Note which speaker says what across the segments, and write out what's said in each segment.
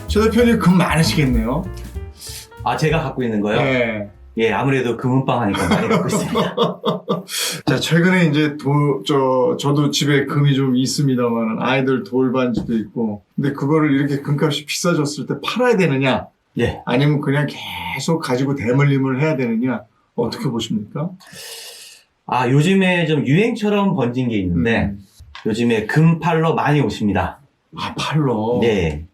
Speaker 1: 최 대표님 금 많으시겠네요.
Speaker 2: 아, 제가 갖고 있는 거요?
Speaker 1: 네.
Speaker 2: 예, 아무래도 금은방 하니까 많이 갖고 있습니다.
Speaker 1: 자, 최근에 이제 저도 집에 금이 좀 있습니다만 아이들 돌반지도 있고, 근데 그거를 이렇게 금값이 비싸졌을 때 팔아야 되느냐?
Speaker 2: 예.
Speaker 1: 아니면 그냥 계속 가지고 대물림을 해야 되느냐? 어떻게 보십니까?
Speaker 2: 아, 요즘에 좀 유행처럼 번진 게 있는데, 요즘에 금팔러 많이 오십니다.
Speaker 1: 아, 팔로?
Speaker 2: 네.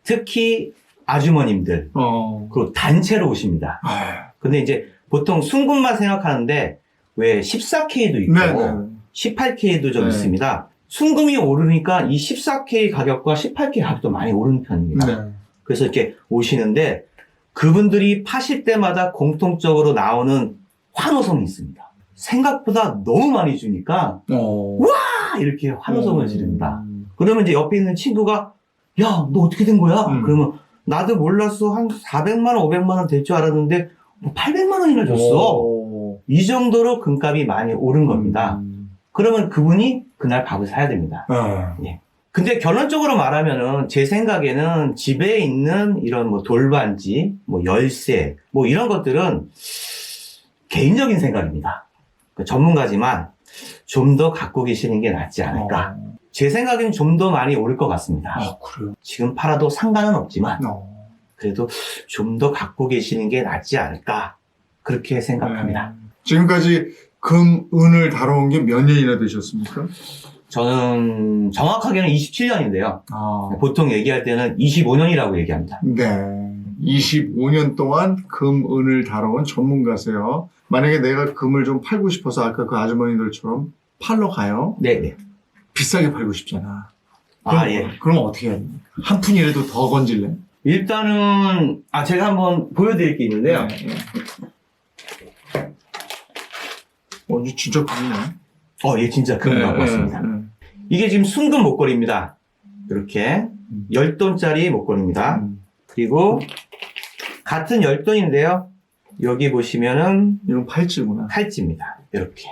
Speaker 2: 특히 아주머님들, 그리고 단체로 오십니다.
Speaker 1: 아,
Speaker 2: 근데 이제 보통 순금만 생각하는데, 왜 14K도 있고,
Speaker 1: 네네.
Speaker 2: 18K도 좀
Speaker 1: 네.
Speaker 2: 있습니다. 순금이 오르니까 이 14K 가격과 18K 가격도 많이 오르는 편입니다.
Speaker 1: 네.
Speaker 2: 그래서 이렇게 오시는데, 그분들이 파실 때마다 공통적으로 나오는 환호성이 있습니다. 생각보다 너무 많이 주니까, 이렇게 환호성을 지릅니다. 그러면 이제 옆에 있는 친구가, 야, 너 어떻게 된 거야? 그러면, 나도 몰랐어. 한 400만 원, 500만 원 될 줄 알았는데, 뭐 800만 원이나 줬어. 이 정도로 금값이 많이 오른 겁니다. 그러면 그분이 그날 밥을 사야 됩니다. 예. 근데 결론적으로 말하면은 제 생각에는 집에 있는 이런 뭐 돌반지, 뭐 열쇠, 뭐 이런 것들은 개인적인 생각입니다. 전문가지만 좀 더 갖고 계시는 게 낫지 않을까. 제 생각에는 좀 더 많이 오를 것 같습니다.
Speaker 1: 아, 그래요?
Speaker 2: 지금 팔아도 상관은 없지만 그래도 좀 더 갖고 계시는 게 낫지 않을까. 그렇게 생각합니다.
Speaker 1: 지금까지 금, 은을 다뤄온 게 몇 년이나 되셨습니까?
Speaker 2: 저는 정확하게는 27년인데요. 보통 얘기할 때는 25년이라고 얘기합니다.
Speaker 1: 네. 25년 동안 금, 은을 다뤄온 전문가세요. 만약에 내가 금을 좀 팔고 싶어서 아까 그 아주머니들처럼 팔러 가요?
Speaker 2: 네네.
Speaker 1: 비싸게 팔고 싶잖아.
Speaker 2: 아, 예.
Speaker 1: 그럼 어떻게 해야 됩니까? 한 푼이라도 더 건질래?
Speaker 2: 일단은, 제가 한번 보여드릴 게 있는데요.
Speaker 1: 네. 이게 진짜 금이네.
Speaker 2: 예, 진짜 금 갖고 왔습니다. 이게 지금 순금 목걸이입니다. 이렇게 10돈짜리 목걸이입니다. 그리고 같은 10돈인데요. 여기 보시면은
Speaker 1: 이건 팔찌구나.
Speaker 2: 팔찌입니다. 이렇게.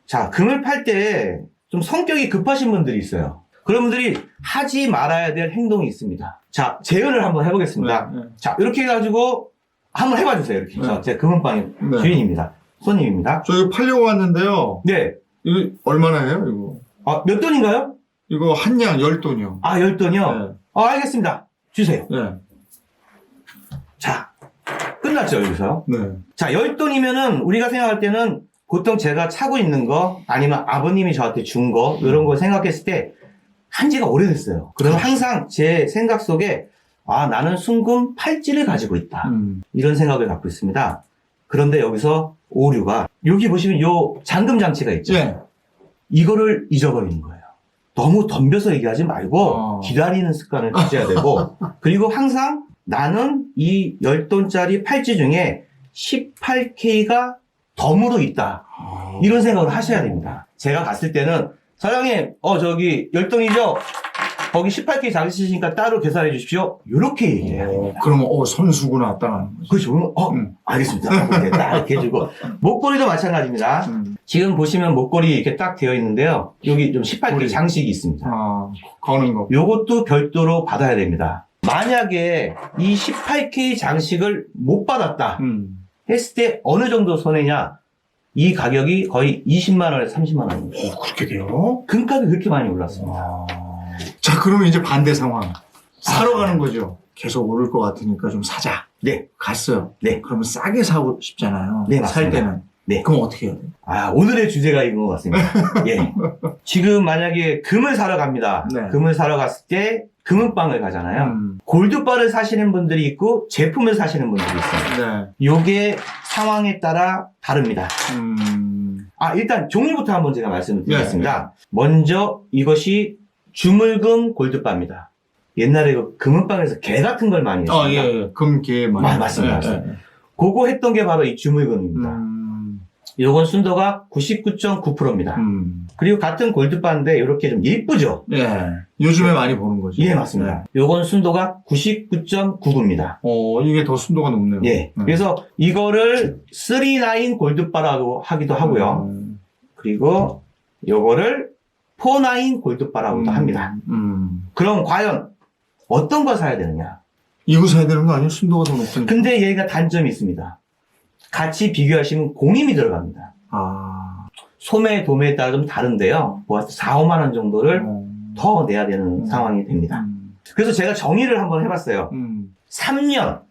Speaker 2: 자, 금을 팔 때 좀 성격이 급하신 분들이 있어요. 그런 분들이 하지 말아야 될 행동이 있습니다. 자, 재현을 한번 해보겠습니다.
Speaker 1: 네.
Speaker 2: 자, 이렇게 해가지고 한번 해봐 주세요. 이렇게.
Speaker 1: 네.
Speaker 2: 자, 제 금은방의
Speaker 1: 네.
Speaker 2: 주인입니다. 손님입니다.
Speaker 1: 저 이거 팔려고 왔는데요.
Speaker 2: 네.
Speaker 1: 이거 얼마나 해요, 이거?
Speaker 2: 몇 돈인가요?
Speaker 1: 이거 한 양 10돈이요.
Speaker 2: 10돈이요?
Speaker 1: 네.
Speaker 2: 알겠습니다. 주세요.
Speaker 1: 네.
Speaker 2: 자, 끝났죠, 여기서.
Speaker 1: 네.
Speaker 2: 자, 10돈이면은 우리가 생각할 때는 보통 제가 차고 있는 거 아니면 아버님이 저한테 준 거 이런 걸 생각했을 때 한지가 오래됐어요. 그러면 항상 제 생각 속에 나는 순금 팔찌를 가지고 있다. 이런 생각을 갖고 있습니다. 그런데 여기서 오류가 여기 보시면 요 잠금 장치가 있죠.
Speaker 1: 네.
Speaker 2: 이거를 잊어버리는 거예요. 너무 덤벼서 얘기하지 말고 기다리는 습관을 가져야 되고 그리고 항상 나는 이 10돈짜리 팔찌 중에 18K가 덤으로 있다. 이런 생각을 하셔야 됩니다. 제가 갔을 때는 사장님, 저기 10돈이죠? 거기 18K 장치시니까 따로 계산해 주십시오. 이렇게 얘기해야 됩니다.
Speaker 1: 그러면 선수구나 딱.
Speaker 2: 그렇죠. 알겠습니다. 이렇게 딱 이렇게 해주고 목걸이도 마찬가지입니다. 지금 보시면 목걸이 이렇게 딱 되어 있는데요. 여기 좀 18K 장식이 있습니다.
Speaker 1: 거는 거.
Speaker 2: 요것도 별도로 받아야 됩니다. 만약에 이 18K 장식을 못 받았다 했을 때 어느 정도 손해냐? 이 가격이 거의 20만 원에서 30만 원입니다.
Speaker 1: 그렇게 돼요?
Speaker 2: 금값이 그렇게 많이 올랐습니다.
Speaker 1: 자, 그러면 이제 반대 상황. 사러 가는 거죠. 계속 오를 것 같으니까 좀 사자.
Speaker 2: 네.
Speaker 1: 갔어요.
Speaker 2: 네.
Speaker 1: 그러면 싸게 사고 싶잖아요.
Speaker 2: 네,
Speaker 1: 살
Speaker 2: 맞습니다.
Speaker 1: 때는.
Speaker 2: 네.
Speaker 1: 그럼 어떻게 해야 돼요?
Speaker 2: 오늘의 주제가 이건 것 같습니다. 예. 지금 만약에 금을 사러 갑니다.
Speaker 1: 네.
Speaker 2: 금을 사러 갔을 때 금은방을 가잖아요. 골드바를 사시는 분들이 있고 제품을 사시는 분들이 있어요.
Speaker 1: 네.
Speaker 2: 요게 상황에 따라 다릅니다. 일단 종류부터 한번 제가 말씀을 드리겠습니다. 먼저 이것이 주물금 골드바입니다. 옛날에 그 금은방에서 개 같은 걸 많이 했습니다.
Speaker 1: 예. 금괴 많이.
Speaker 2: 맞습니다. 그거 했던 게 바로 이 주물금입니다. 요건 순도가 99.9%입니다. 그리고 같은 골드바인데 이렇게 좀 예쁘죠?
Speaker 1: 예. 요즘에 많이 보는 거죠.
Speaker 2: 예, 맞습니다. 요건 순도가 99.99입니다.
Speaker 1: 이게 더 순도가 높네요.
Speaker 2: 예. 그래서 이거를 39 골드바라고 하기도 하고요. 그리고 요거를 49 골드바라고도 합니다. 그럼 과연 어떤 걸 사야 되느냐?
Speaker 1: 이거 사야 되는 거 아니에요? 순도가 더 높으니까.
Speaker 2: 근데 얘가 단점이 있습니다. 같이 비교하시면 공임이 들어갑니다.
Speaker 1: 아.
Speaker 2: 소매, 도매에 따라 좀 다른데요. 뭐 4, 5만 원 정도를 더 내야 되는 상황이 됩니다. 그래서 제가 정의를 한번 해봤어요. 3년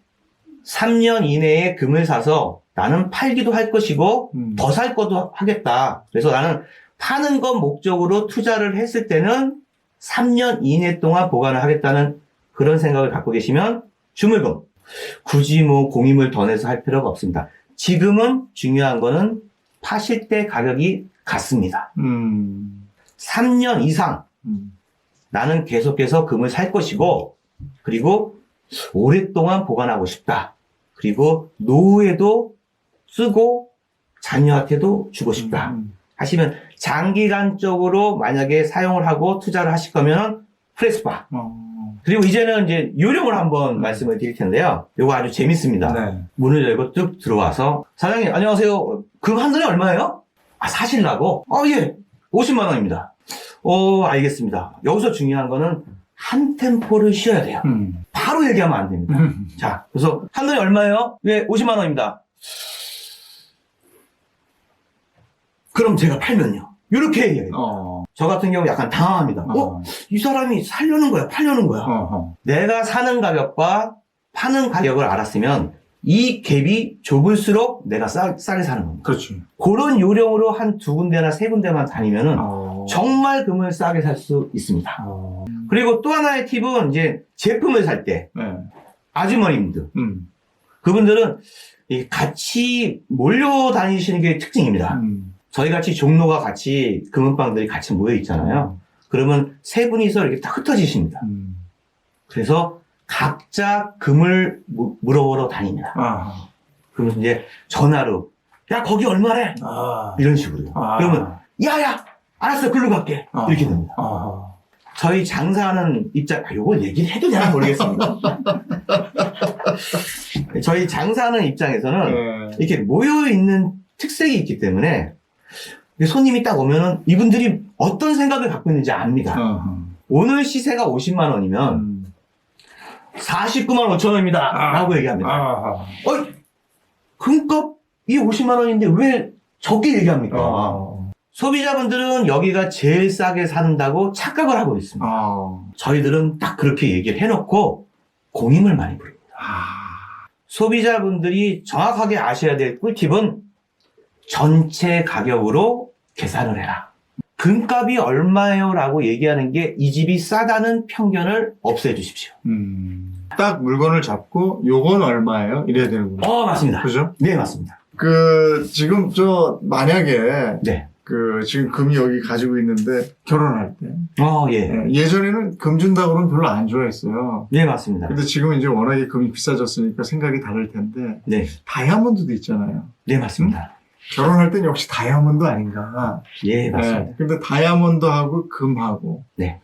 Speaker 2: 이내에 금을 사서 나는 팔기도 할 것이고 더 살 것도 하겠다. 그래서 나는 파는 것 목적으로 투자를 했을 때는 3년 이내 동안 보관을 하겠다는 그런 생각을 갖고 계시면 주물금. 굳이 뭐 공임을 더 내서 할 필요가 없습니다. 지금은 중요한 거는 파실 때 가격이 같습니다. 3년 이상 나는 계속해서 금을 살 것이고 그리고 오랫동안 보관하고 싶다. 그리고 노후에도 쓰고 자녀한테도 주고 싶다. 하시면 장기간적으로 만약에 사용을 하고 투자를 하실 거면 프레스파. 그리고 이제는 이제 요령을 한번 말씀을 드릴 텐데요. 이거 아주 재밌습니다.
Speaker 1: 네.
Speaker 2: 문을 열고 뚝 들어와서 사장님 안녕하세요. 금 한 단에 얼마예요? 아 사실라고? 예. 50만 원입니다. 알겠습니다. 여기서 중요한 거는 한 템포를 쉬어야 돼요. 바로 얘기하면 안 됩니다. 자, 그래서 한 단에 얼마예요? 예, 50만 원입니다. 그럼 제가 팔면요. 이렇게 얘기해요. 저 같은 경우 약간 당황합니다. 이 사람이 살려는 거야, 팔려는 거야. 내가 사는 가격과 파는 가격을 알았으면 이 갭이 좁을수록 내가 싸게 사는 겁니다.
Speaker 1: 그렇지.
Speaker 2: 그런 요령으로 한 2군데나 3군데만 다니면은 정말 금을 싸게 살 수 있습니다. 그리고 또 하나의 팁은 이제 제품을 살 때 아주머님들 그분들은 같이 몰려 다니시는 게 특징입니다. 저희 같이 종로가 같이 금은방들이 같이 모여 있잖아요. 그러면 세 분이서 이렇게 딱 흩어지십니다. 그래서 각자 금을 물어보러 다닙니다. 그러면 이제 전화로 야 거기 얼마래? 이런 식으로요. 그러면 야야 알았어 글로 갈게 이렇게 됩니다. 저희 장사하는 입장 요걸 얘기를 해도 되나 모르겠습니다. 저희 장사하는 입장에서는 이렇게 모여 있는 특색이 있기 때문에 손님이 딱 오면은 이분들이 어떤 생각을 갖고 있는지 압니다. 오늘 시세가 50만 원이면 49만 5천 원입니다. 라고 얘기합니다. 금값이 50만 원인데 왜 적게 얘기합니까? 소비자분들은 여기가 제일 싸게 산다고 착각을 하고 있습니다. 저희들은 딱 그렇게 얘기를 해놓고 공임을 많이 부릅니다. 소비자분들이 정확하게 아셔야 될 꿀팁은 전체 가격으로 계산을 해라. 금값이 얼마예요? 라고 얘기하는 게 이 집이 싸다는 편견을 없애주십시오.
Speaker 1: 딱 물건을 잡고 요건 얼마예요? 이래야 되는군요.
Speaker 2: 맞습니다.
Speaker 1: 그죠?
Speaker 2: 네, 맞습니다.
Speaker 1: 지금 만약에
Speaker 2: 네.
Speaker 1: 지금 금이 여기 가지고 있는데 결혼할 때
Speaker 2: 예.
Speaker 1: 예전에는 금 준다고 그러면 별로 안 좋아했어요.
Speaker 2: 네, 맞습니다.
Speaker 1: 근데 지금은 이제 워낙에 금이 비싸졌으니까 생각이 다를 텐데
Speaker 2: 네.
Speaker 1: 다이아몬드도 있잖아요.
Speaker 2: 네, 맞습니다.
Speaker 1: 결혼할 땐 역시 다이아몬드 아닌가.
Speaker 2: 예, 맞습니다.
Speaker 1: 근데 다이아몬드하고 금하고
Speaker 2: 네.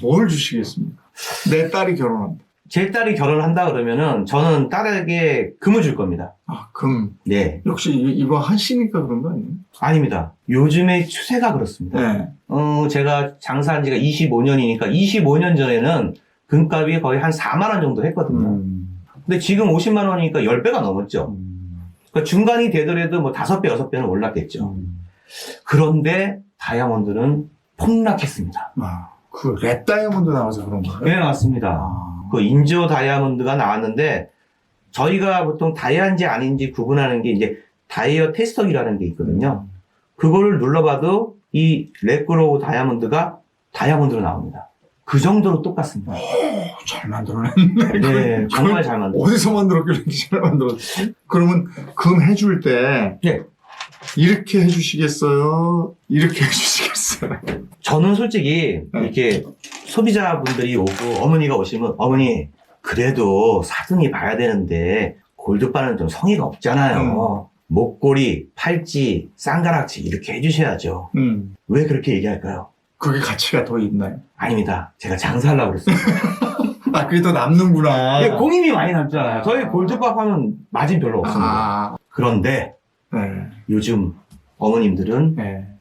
Speaker 1: 뭘 주시겠습니까? 내 딸이 결혼한다.
Speaker 2: 제 딸이 결혼한다 그러면은 저는 딸에게 금을 줄 겁니다.
Speaker 1: 금.
Speaker 2: 네.
Speaker 1: 역시 이거 하시니까 그런 거 아니에요?
Speaker 2: 아닙니다. 요즘의 추세가 그렇습니다.
Speaker 1: 네.
Speaker 2: 제가 장사한 지가 25년이니까 25년 전에는 금값이 거의 한 4만 원 정도 했거든요. 근데 지금 50만 원이니까 10배가 넘었죠. 그러니까 중간이 되더라도 뭐 5배, 6배는 올랐겠죠. 그런데 다이아몬드는 폭락했습니다.
Speaker 1: 랩 다이아몬드 나와서 그런 거예요?
Speaker 2: 네, 맞습니다. 그 인조 다이아몬드가 나왔는데 저희가 보통 다이아인지 아닌지 구분하는 게 이제 다이어 테스터기라는 게 있거든요. 그거를 눌러봐도 이 랩그로우 다이아몬드가 다이아몬드로 나옵니다. 그 정도로 똑같습니다.
Speaker 1: 잘 만들어냈네.
Speaker 2: 네, 정말 잘 만들었어요.
Speaker 1: 어디서 만들었길래 이렇게 잘 만들었지? 그러면 금 해줄 때
Speaker 2: 네.
Speaker 1: 이렇게 해주시겠어요? 이렇게 해주시겠어요?
Speaker 2: 저는 솔직히 이렇게 소비자분들이 오고 어머니가 오시면 어머니 그래도 사등이 봐야 되는데 골드바는 좀 성의가 없잖아요. 목걸이, 팔찌, 쌍가락지 이렇게 해주셔야죠. 왜 그렇게 얘기할까요?
Speaker 1: 그게 가치가 더 있나요?
Speaker 2: 아닙니다. 제가 장사하려고 그랬어요.
Speaker 1: 그게 더 남는구나.
Speaker 2: 공임이 많이 남잖아요. 저희 골드밥 하면 마진 별로 없습니다. 그런데 요즘 어머님들은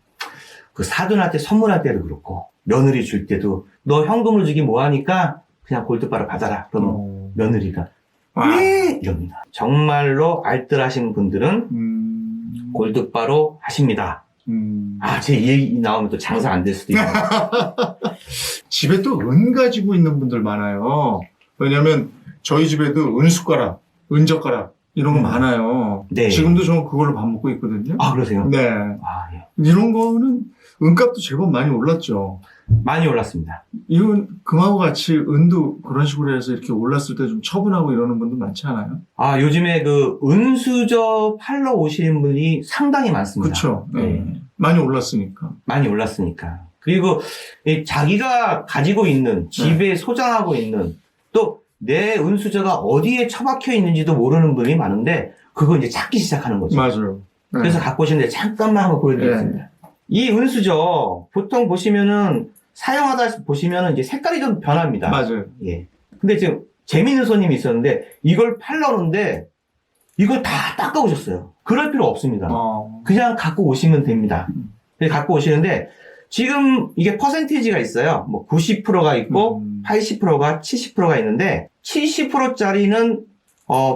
Speaker 2: 그 사돈한테 선물할 때도 그렇고 며느리 줄 때도 너 현금을 주기 뭐하니까 그냥 골드바를 받아라. 그러면 며느리가
Speaker 1: 아.
Speaker 2: 네! 이럽니다. 정말로 알뜰하신 분들은 골드바로 하십니다. 제 얘기 나오면 또 장사 안 될 수도 있고.
Speaker 1: 집에 또 은 가지고 있는 분들 많아요. 왜냐면 저희 집에도 은숟가락, 은젓가락 이런 거 많아요.
Speaker 2: 네.
Speaker 1: 지금도 저는 그걸로 밥 먹고 있거든요.
Speaker 2: 아, 그러세요?
Speaker 1: 네.
Speaker 2: 예.
Speaker 1: 이런 거는 은값도 제법 많이 올랐죠.
Speaker 2: 많이 올랐습니다.
Speaker 1: 이건 금하고 같이 은도 그런 식으로 해서 이렇게 올랐을 때 좀 처분하고 이러는 분도 많지 않아요?
Speaker 2: 요즘에 그 은수저 팔러 오시는 분이 상당히 많습니다.
Speaker 1: 그렇죠.
Speaker 2: 네.
Speaker 1: 많이 올랐으니까.
Speaker 2: 많이 올랐으니까. 그리고 자기가 가지고 있는 집에 소장하고 있는 또 내 은수저가 어디에 처박혀 있는지도 모르는 분이 많은데 그거 이제 찾기 시작하는 거죠.
Speaker 1: 맞아요. 네.
Speaker 2: 그래서 갖고 오시는데 잠깐만 한번 보여드리겠습니다. 이 은수저 보통 보시면은 사용하다 보시면은 이제 색깔이 좀 변합니다.
Speaker 1: 맞아요.
Speaker 2: 예. 근데 지금 재미있는 손님이 있었는데 이걸 팔러는데 이걸 다 닦아오셨어요. 그럴 필요 없습니다. 그냥 갖고 오시면 됩니다. 그래서 갖고 오시는데 지금 이게 퍼센티지가 있어요. 뭐 90%가 있고 80%가 70%가 있는데 70%짜리는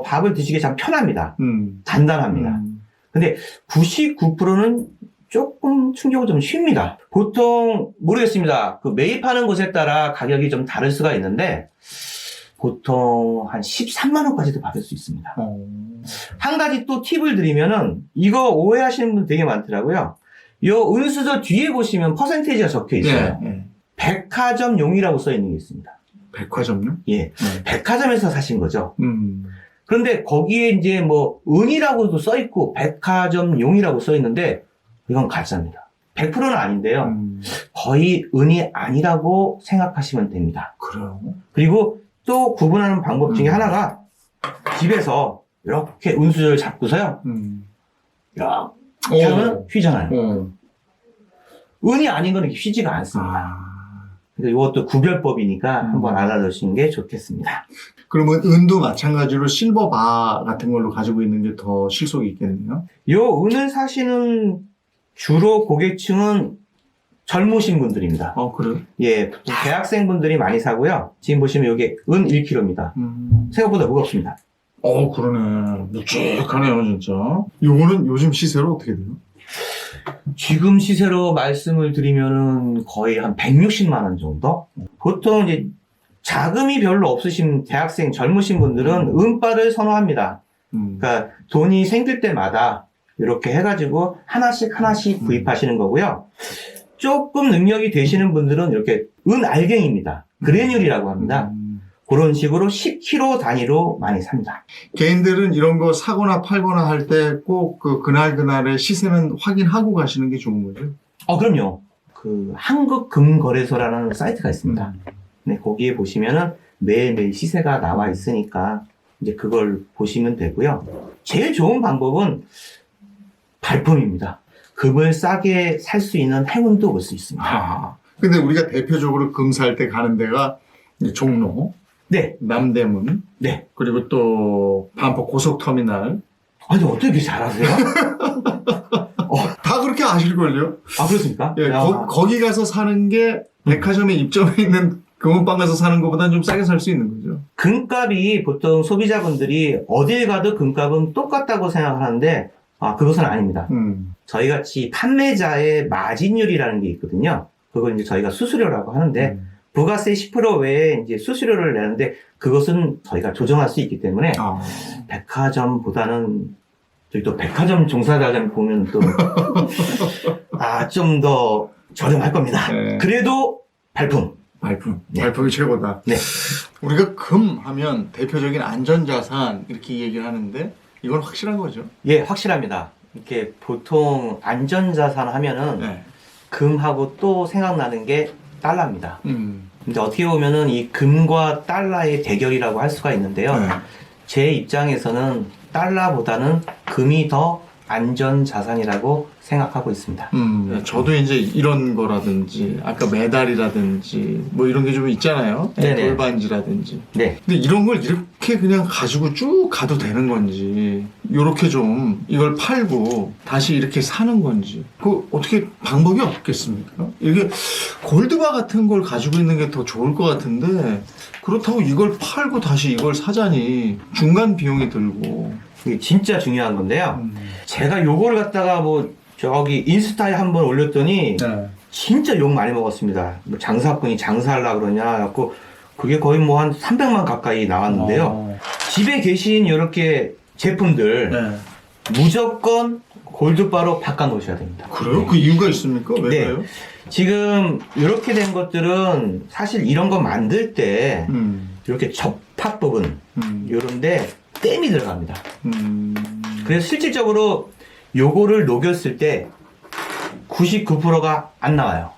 Speaker 2: 밥을 드시기 참 편합니다. 간단합니다. 근데 99%는 조금 충격을 좀 쉽니다. 보통 모르겠습니다. 그 매입하는 곳에 따라 가격이 좀 다를 수가 있는데 보통 한 13만 원까지도 받을 수 있습니다. 한 가지 또 팁을 드리면은 이거 오해하시는 분 되게 많더라고요. 요 은수저 뒤에 보시면 퍼센테이지가 적혀 있어요.
Speaker 1: 네.
Speaker 2: 백화점용이라고 써 있는 게 있습니다.
Speaker 1: 백화점요?
Speaker 2: 예. 백화점에서 사신 거죠.
Speaker 1: 음.
Speaker 2: 그런데 거기에 이제 뭐 은이라고도 써 있고 백화점용이라고 써 있는데 이건 가짜입니다. 100%는 아닌데요. 거의 은이 아니라고 생각하시면 됩니다.
Speaker 1: 그래요?
Speaker 2: 그리고 또 구분하는 방법 중에 하나가 집에서 이렇게 은수저를 잡고서요. 이렇게 하면 휘잖아요. 은이 아닌 거는 휘지가 않습니다. 그래서 이것도 구별법이니까 한번 알아두시는 게 좋겠습니다.
Speaker 1: 그러면 은도 마찬가지로 실버바 같은 걸로 가지고 있는 게 더 실속이 있겠네요.
Speaker 2: 요 은을 사시는 주로 고객층은 젊으신 분들입니다.
Speaker 1: 그래요?
Speaker 2: 예, 대학생분들이 많이 사고요. 지금 보시면 이게 은 1kg입니다. 생각보다 무겁습니다.
Speaker 1: 그러네. 묵직하네요, 진짜. 요거는 요즘 시세로 어떻게 돼요?
Speaker 2: 지금 시세로 말씀을 드리면은 거의 한 160만 원 정도? 보통 이제 자금이 별로 없으신 대학생 젊으신 분들은 은바를 선호합니다. 그러니까 돈이 생길 때마다 이렇게 해가지고 하나씩 구입하시는 거고요. 조금 능력이 되시는 분들은 이렇게 은 알갱입니다. 그래듈이라고 합니다. 그런 식으로 10kg 단위로 많이 삽니다.
Speaker 1: 개인들은 이런 거 사거나 팔거나 할 때 꼭 그날그날의 시세는 확인하고 가시는 게 좋은 거죠?
Speaker 2: 그럼요. 그 한국금거래소라는 사이트가 있습니다. 네, 거기에 보시면은 매일매일 시세가 나와 있으니까 이제 그걸 보시면 되고요. 제일 좋은 방법은 발품입니다. 금을 싸게 살 수 있는 행운도 올 수 있습니다.
Speaker 1: 근데 우리가 대표적으로 금 살 때 가는 데가 이제 종로,
Speaker 2: 네,
Speaker 1: 남대문,
Speaker 2: 네.
Speaker 1: 그리고 또 반포 고속터미널.
Speaker 2: 아니, 어떻게 이렇게 잘하세요?
Speaker 1: 다 그렇게 아실걸요?
Speaker 2: 그렇습니까?
Speaker 1: 예, 거기 가서 사는 게 백화점에 입점해 있는 금은방 가서 사는 것보다는 좀 싸게 살 수 있는 거죠.
Speaker 2: 금값이 보통 소비자분들이 어딜 가도 금값은 똑같다고 생각하는데 그것은 아닙니다. 저희 같이 판매자의 마진율이라는 게 있거든요. 그걸 이제 저희가 수수료라고 하는데 부가세 10% 외에 이제 수수료를 내는데 그것은 저희가 조정할 수 있기 때문에 백화점보다는 저희 또 백화점 종사자들 보면 또 좀 더 저렴할 겁니다.
Speaker 1: 네.
Speaker 2: 그래도 발품. 네.
Speaker 1: 발품이 최고다.
Speaker 2: 네.
Speaker 1: 우리가 금 하면 대표적인 안전자산 이렇게 얘기를 하는데 이건 확실한 거죠?
Speaker 2: 예, 확실합니다. 이렇게 보통 안전자산 하면은
Speaker 1: 네.
Speaker 2: 금하고 또 생각나는 게 달러입니다. 근데 어떻게 보면은 이 금과 달러의 대결이라고 할 수가 있는데요.
Speaker 1: 네.
Speaker 2: 제 입장에서는 달러보다는 금이 더 안전 자산이라고 생각하고 있습니다.
Speaker 1: 저도 이제 이런 거라든지 아까 메달이라든지 뭐 이런 게 좀 있잖아요.
Speaker 2: 네네.
Speaker 1: 돌반지라든지.
Speaker 2: 네.
Speaker 1: 근데 이런 걸 이렇게 그냥 가지고 쭉 가도 되는 건지, 요렇게 좀 이걸 팔고 다시 이렇게 사는 건지, 그 어떻게 방법이 없겠습니까? 이게 골드바 같은 걸 가지고 있는 게 더 좋을 것 같은데, 그렇다고 이걸 팔고 다시 이걸 사자니 중간 비용이 들고.
Speaker 2: 이게 진짜 중요한 건데요. 제가 요거를 갖다가 뭐 저기 인스타에 한번 올렸더니
Speaker 1: 네.
Speaker 2: 진짜 욕 많이 먹었습니다. 뭐 장사꾼이 장사하려고 그러냐 갖고 그게 거의 뭐 한 300만 가까이 나왔는데요. 집에 계신 이렇게 제품들
Speaker 1: 네.
Speaker 2: 무조건 골드바로 바꿔 놓으셔야 됩니다.
Speaker 1: 그래요? 그 이유가 있습니까? 왜
Speaker 2: 네.
Speaker 1: 그래요?
Speaker 2: 지금 이렇게 된 것들은 사실 이런 거 만들 때 이렇게 접합 부분 이런데 땜이 들어갑니다. 그래서 실질적으로 요거를 녹였을 때 99%가 안 나와요.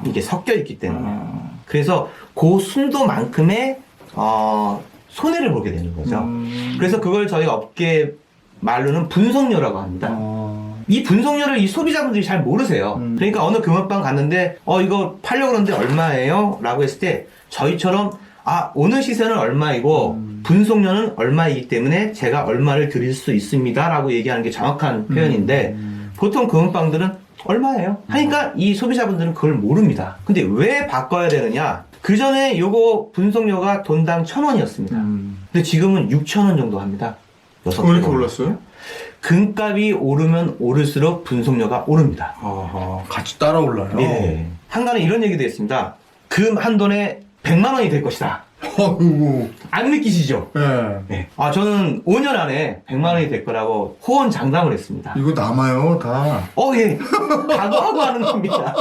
Speaker 2: 이게 섞여 있기 때문에. 그래서 그 순도만큼의 손해를 보게 되는 거죠. 그래서 그걸 저희 업계 말로는 분석료라고 합니다. 이 분석료를 이 소비자분들이 잘 모르세요. 그러니까 어느 금은방 갔는데 이거 팔려고 그러는데 얼마예요? 라고 했을 때 저희처럼 오늘 시세는 얼마이고 분석료는 얼마이기 때문에 제가 얼마를 드릴 수 있습니다 라고 얘기하는 게 정확한 표현인데 보통 금은방들은 얼마예요? 하니까 이 소비자분들은 그걸 모릅니다. 근데 왜 바꿔야 되느냐? 그 전에 요거 분석료가 돈당 1,000원이었습니다. 근데 지금은 6,000원 정도 합니다.
Speaker 1: 왜 이렇게 올랐어요?
Speaker 2: 금값이 오르면 오를수록 분석료가 오릅니다.
Speaker 1: 같이 따라 올라요?
Speaker 2: 네. 한간에 이런 얘기도 했습니다. 금 한 돈에 100만 원이 될 것이다.
Speaker 1: 아이고.
Speaker 2: 안 느끼시죠?
Speaker 1: 네.
Speaker 2: 네. 저는 5년 안에 100만 원이 될 거라고 호언장담을 했습니다.
Speaker 1: 이거 남아요, 다.
Speaker 2: 예. 각오하고 하는 겁니다.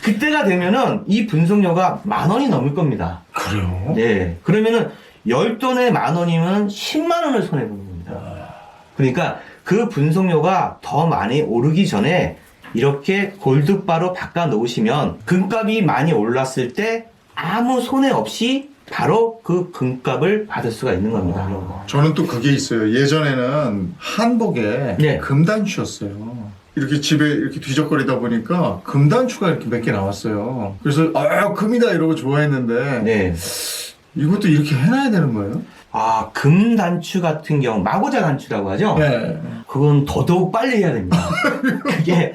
Speaker 2: 그때가 되면은 이 분석료가 10,000원이 넘을 겁니다.
Speaker 1: 그래요?
Speaker 2: 네. 그러면은 10돈에 10,000원이면 10만 원을 손해보는 겁니다. 그러니까 그 분석료가 더 많이 오르기 전에 이렇게 골드바로 바꿔 놓으시면 금값이 많이 올랐을 때 아무 손해 없이 바로 그 금값을 받을 수가 있는 겁니다.
Speaker 1: 저는 또 그게 있어요. 예전에는 한복에
Speaker 2: 네.
Speaker 1: 금단추였어요. 이렇게 집에 이렇게 뒤적거리다 보니까 금단추가 이렇게 몇 개 나왔어요. 그래서 금이다 이러고 좋아했는데
Speaker 2: 네.
Speaker 1: 이것도 이렇게 해놔야 되는 거예요?
Speaker 2: 금단추 같은 경우 마고자 단추라고 하죠?
Speaker 1: 네.
Speaker 2: 그건 더더욱 빨리 해야 됩니다. 그게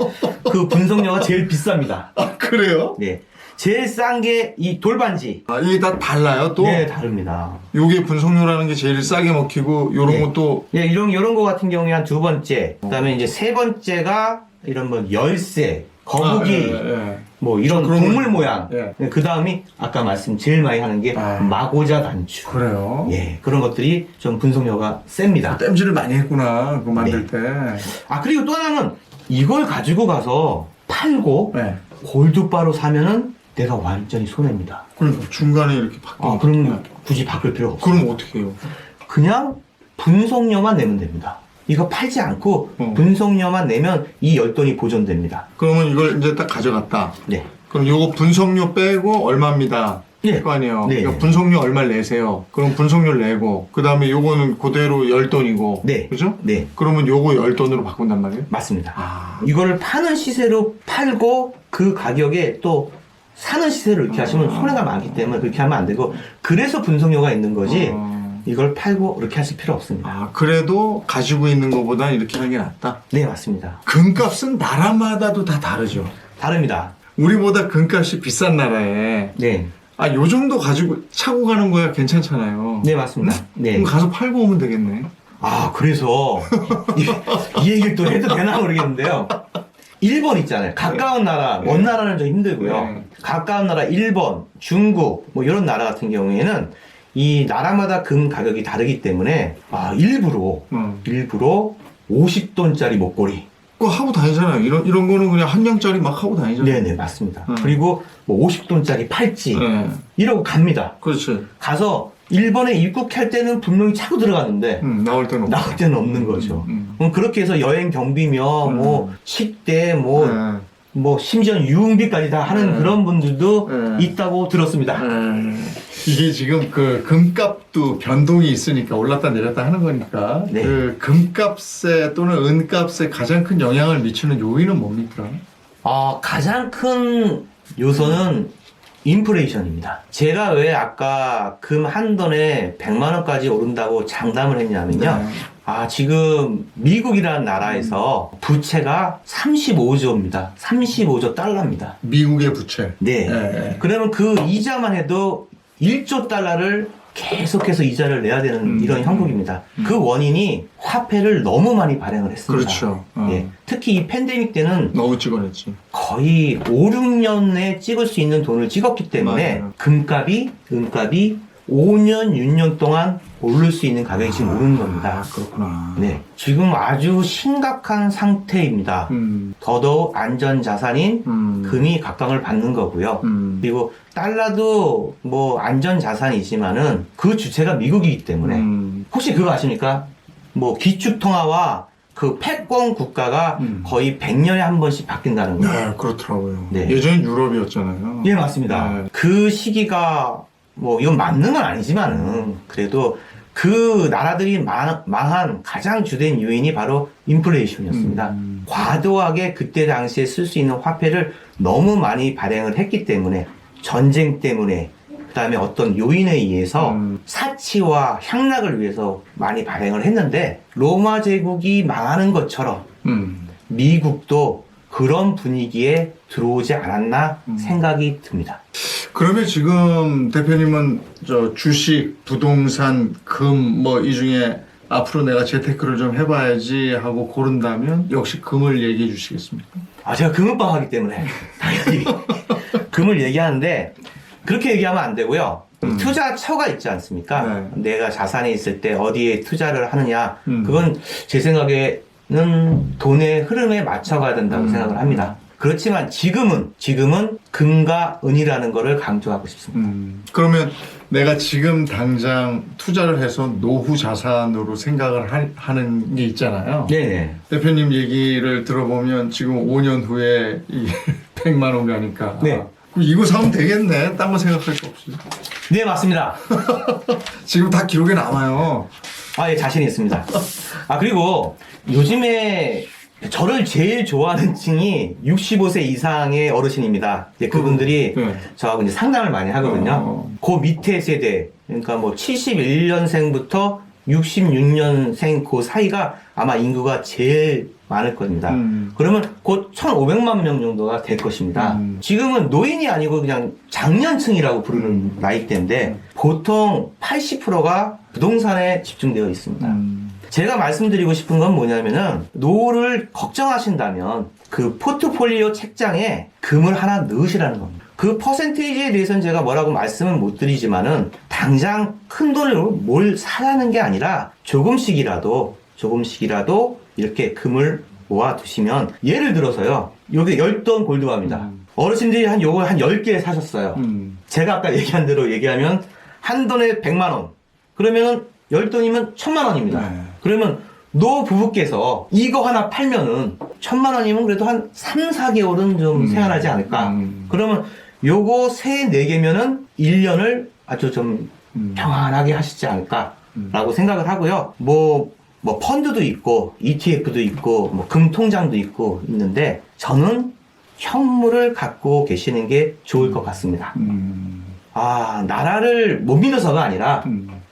Speaker 2: 그 분석료가 제일 비쌉니다.
Speaker 1: 그래요?
Speaker 2: 네. 제일 싼 게 이 돌반지.
Speaker 1: 이게 다 달라요, 또?
Speaker 2: 네, 다릅니다.
Speaker 1: 요게 분석료라는 게 제일 싸게 먹히고, 요런
Speaker 2: 네.
Speaker 1: 것도.
Speaker 2: 네, 이런 거 같은 경우에 한 2번째. 그 다음에 이제 3번째가 이런 뭐 열쇠, 거북이, 뭐 이런
Speaker 1: 그런
Speaker 2: 동물
Speaker 1: 거-
Speaker 2: 모양.
Speaker 1: 예.
Speaker 2: 그 다음이 아까 제일 많이 하는 게 마고자 단추.
Speaker 1: 그래요?
Speaker 2: 예, 그런 것들이 좀 분석료가 셉니다.
Speaker 1: 땜질을 많이 했구나, 그거 만들 때.
Speaker 2: 그리고 또 하나는 이걸 가지고 가서 팔고
Speaker 1: 네.
Speaker 2: 골드바로 사면은 내가 완전히 손해입니다.
Speaker 1: 그러니까 중간에 이렇게 바뀌는
Speaker 2: 그러면 굳이 바꿀 필요 없어요.
Speaker 1: 그럼 어떻게 해요?
Speaker 2: 그냥 분석료만 내면 됩니다. 이거 팔지 않고 분석료만 내면 이 10돈이 보존됩니다.
Speaker 1: 그러면 이걸 이제 딱 가져갔다.
Speaker 2: 네.
Speaker 1: 그럼 요거 분석료 빼고 얼마입니다.
Speaker 2: 예.
Speaker 1: 거 아니에요.
Speaker 2: 네.
Speaker 1: 그러니까 분석료 얼마를 내세요. 그럼 분석료를 내고, 그 다음에 요거는 그대로 10돈이고.
Speaker 2: 네.
Speaker 1: 그죠?
Speaker 2: 네.
Speaker 1: 그러면 요거 10돈으로 바꾼단 말이에요?
Speaker 2: 맞습니다. 이거를 파는 시세로 팔고 그 가격에 또 사는 시세로 이렇게 하시면 손해가 많기 때문에 그렇게 하면 안 되고, 그래서 분석료가 있는 거지 이걸 팔고 이렇게 하실 필요 없습니다.
Speaker 1: 그래도 가지고 있는 것보다 이렇게 하는 게 낫다?
Speaker 2: 네, 맞습니다.
Speaker 1: 금값은 나라마다도 다 다르죠.
Speaker 2: 다릅니다.
Speaker 1: 우리보다 금값이 비싼 나라에
Speaker 2: 네.
Speaker 1: 요 정도 가지고 차고 가는 거야 괜찮잖아요.
Speaker 2: 네, 맞습니다. 네.
Speaker 1: 그럼 가서 팔고 오면 되겠네.
Speaker 2: 그래서 이 얘기를 또 해도 되나 모르겠는데요. 일본 있잖아요. 가까운 나라, 먼 나라는 좀 힘들고요.
Speaker 1: 네.
Speaker 2: 가까운 나라 일본, 중국 뭐 이런 나라 같은 경우에는 이 나라마다 금 가격이 다르기 때문에 일부러 50돈짜리 목걸이.
Speaker 1: 그거 하고 다니잖아요. 이런 거는 그냥 한 장짜리 막 하고 다니잖아요.
Speaker 2: 네네, 맞습니다. 그리고 뭐 50돈짜리 팔찌
Speaker 1: 네.
Speaker 2: 이러고 갑니다.
Speaker 1: 그렇지.
Speaker 2: 가서 일본에 입국할 때는 분명히 차고 들어갔는데
Speaker 1: 나올 때는 없고.
Speaker 2: 나올 때는 없는 거죠. 그럼 그렇게 해서 여행 경비며 뭐 식대 뭐 뭐 심지어 유흥비까지 다 하는 그런 분들도
Speaker 1: 네.
Speaker 2: 있다고 들었습니다.
Speaker 1: 이게 지금 그 금값도 변동이 있으니까 올랐다 내렸다 하는 거니까
Speaker 2: 네.
Speaker 1: 그 금값에 또는 은값에 가장 큰 영향을 미치는 요인은 뭡니까?
Speaker 2: 가장 큰 요소는 인플레이션입니다. 제가 왜 아까 금 한 돈에 100만 원까지 오른다고 장담을 했냐면요. 지금 미국이라는 나라에서 부채가 35조입니다. 35조 달러입니다.
Speaker 1: 미국의 부채.
Speaker 2: 네.
Speaker 1: 네.
Speaker 2: 그러면 그 이자만 해도 1조 달러를 계속해서 이자를 내야 되는 이런 형국입니다. 그 원인이 화폐를 너무 많이 발행을 했습니다.
Speaker 1: 그렇죠.
Speaker 2: 예. 특히 이 팬데믹 때는
Speaker 1: 너무 찍어냈지.
Speaker 2: 거의 5, 6년에 찍을 수 있는 돈을 찍었기 때문에
Speaker 1: 맞아요.
Speaker 2: 금값이, 은값이 5년, 6년 동안 오를 수 있는 가격이 지금 오르는 겁니다.
Speaker 1: 그렇구나.
Speaker 2: 네. 지금 아주 심각한 상태입니다. 더더욱 안전자산인 금이 각광을 받는 거고요. 그리고 달러도 뭐 안전자산이지만은 그 주체가 미국이기 때문에 혹시 그거 아십니까? 뭐 기축통화와 그 패권 국가가 거의 100년에 한 번씩 바뀐다는 거예요.
Speaker 1: 네, 그렇더라고요.
Speaker 2: 네.
Speaker 1: 예전엔 유럽이었잖아요.
Speaker 2: 예, 맞습니다.
Speaker 1: 네.
Speaker 2: 그 시기가 뭐 이건 맞는 건 아니지만은 그래도 그 나라들이 망한 가장 주된 요인이 바로 인플레이션이었습니다. 과도하게 그때 당시에 쓸 수 있는 화폐를 너무 많이 발행을 했기 때문에 전쟁 때문에 그다음에 어떤 요인에 의해서 사치와 향락을 위해서 많이 발행을 했는데 로마 제국이 망하는 것처럼 미국도 그런 분위기에 들어오지 않았나 생각이 듭니다.
Speaker 1: 그러면 지금 대표님은 저 주식, 부동산, 금 뭐 이 중에 앞으로 내가 재테크를 좀 해봐야지 하고 고른다면 역시 금을 얘기해 주시겠습니까?
Speaker 2: 제가 금은방 하기 때문에 당연히 금을 얘기하는데 그렇게 얘기하면 안 되고요. 투자처가 있지 않습니까?
Speaker 1: 네.
Speaker 2: 내가 자산이 있을 때 어디에 투자를 하느냐 그건 제 생각에는 돈의 흐름에 맞춰가야 된다고 생각을 합니다. 그렇지만 지금은 금과 은이라는 거를 강조하고 싶습니다.
Speaker 1: 그러면 내가 지금 당장 투자를 해서 노후 자산으로 생각을 하는 게 있잖아요.
Speaker 2: 네네.
Speaker 1: 대표님 얘기를 들어보면 지금 5년 후에 이 100만 원 가니까
Speaker 2: 네.
Speaker 1: 그럼 이거 사면 되겠네. 딴 거 생각할 거 없이.
Speaker 2: 네, 맞습니다.
Speaker 1: 지금 다 기록에 남아요.
Speaker 2: 예, 자신이 있습니다. 그리고 요즘에 저를 제일 좋아하는 층이 65세 이상의 어르신입니다. 그분들이
Speaker 1: 네.
Speaker 2: 저하고 이제 상담을 많이 하거든요. 그 밑에 세대, 그러니까 뭐 71년생부터 66년생 그 사이가 아마 인구가 제일 많을 겁니다. 그러면 곧 1,500만 명 정도가 될 것입니다. 지금은 노인이 아니고 그냥 장년층이라고 부르는 나이대인데 보통 80%가 부동산에 집중되어 있습니다. 제가 말씀드리고 싶은 건 뭐냐면은 노후를 걱정하신다면 그 포트폴리오 책장에 금을 하나 넣으시라는 겁니다. 그 퍼센테이지에 대해서는 제가 뭐라고 말씀은 못 드리지만은 당장 큰 돈으로 뭘 사라는 게 아니라 조금씩이라도 이렇게 금을 모아두시면 예를 들어서요. 여기 10돈 골드바입니다. 어르신들이 요거 한 10개 사셨어요. 제가 아까 얘기한 대로 얘기하면 한 돈에 100만 원. 그러면은 10돈이면 1,000만 원입니다.
Speaker 1: 네.
Speaker 2: 그러면 노 부부께서 이거 하나 팔면은 1,000만 원이면 그래도 한 3, 4개월은 좀 생활하지 않을까. 그러면 요거 3, 4개면은 1년을 아주 좀 평안하게 하시지 않을까라고 생각을 하고요. 뭐 펀드도 있고 ETF도 있고 뭐 금통장도 있고 있는데 저는 현물을 갖고 계시는 게 좋을 것 같습니다. 나라를 못 믿어서가 아니라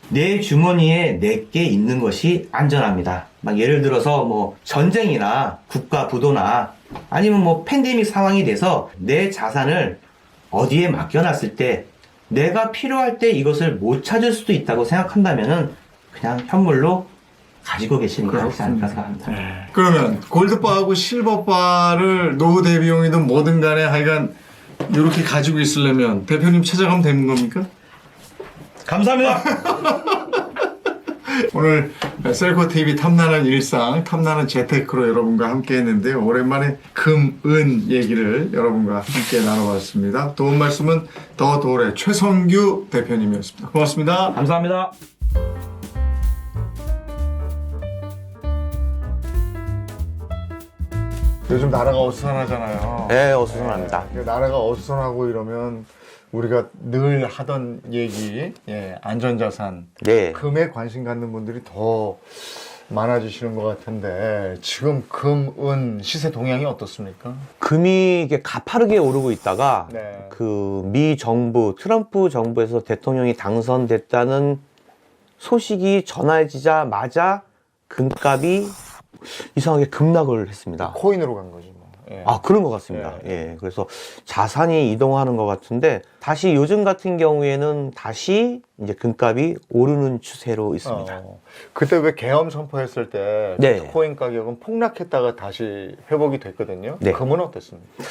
Speaker 2: 내 주머니에 내게 있는 것이 안전합니다. 막 예를 들어서 뭐 전쟁이나 국가 부도나 아니면 뭐 팬데믹 상황이 돼서 내 자산을 어디에 맡겨놨을 때 내가 필요할 때 이것을 못 찾을 수도 있다고 생각한다면은 그냥 현물로 가지고 계시는 게 좋지 않을까 생각합니다.
Speaker 1: 그러면 골드바하고 실버바를 노후 대비용이든 뭐든 간에 하여간 이렇게 가지고 있으려면 대표님 찾아가면 되는 겁니까?
Speaker 2: 감사합니다.
Speaker 1: 오늘 셀코TV 탐나는 일상, 탐나는 재테크로 여러분과 함께 했는데요. 오랜만에 금, 은 얘기를 여러분과 함께 나눠봤습니다. 도움 말씀은 더 도울의 최성규 대표님이었습니다. 고맙습니다.
Speaker 2: 감사합니다.
Speaker 1: 요즘 나라가 어수선하잖아요.
Speaker 2: 네, 어수선합니다.
Speaker 1: 나라가 어수선하고 이러면 우리가 늘 하던 얘기, 안전자산,
Speaker 2: 네.
Speaker 1: 금에 관심 갖는 분들이 더 많아지시는 것 같은데 지금 금, 은 시세 동향이 어떻습니까?
Speaker 2: 금이 이게 가파르게 오르고 있다가
Speaker 1: 네.
Speaker 2: 그 미 정부, 트럼프 정부에서 대통령이 당선됐다는 소식이 전해지자마자 금값이 이상하게 급락을 했습니다.
Speaker 1: 코인으로 간 거지 뭐. 예.
Speaker 2: 아, 그런 것 같습니다. 예. 그래서 자산이 이동하는 것 같은데 다시 요즘 같은 경우에는 다시 이제 금값이 오르는 추세로 있습니다.
Speaker 1: 그때 왜 계엄 선포했을 때
Speaker 2: 네.
Speaker 1: 비트코인 가격은 폭락했다가 다시 회복이 됐거든요.
Speaker 2: 네.
Speaker 1: 금은 어땠습니까?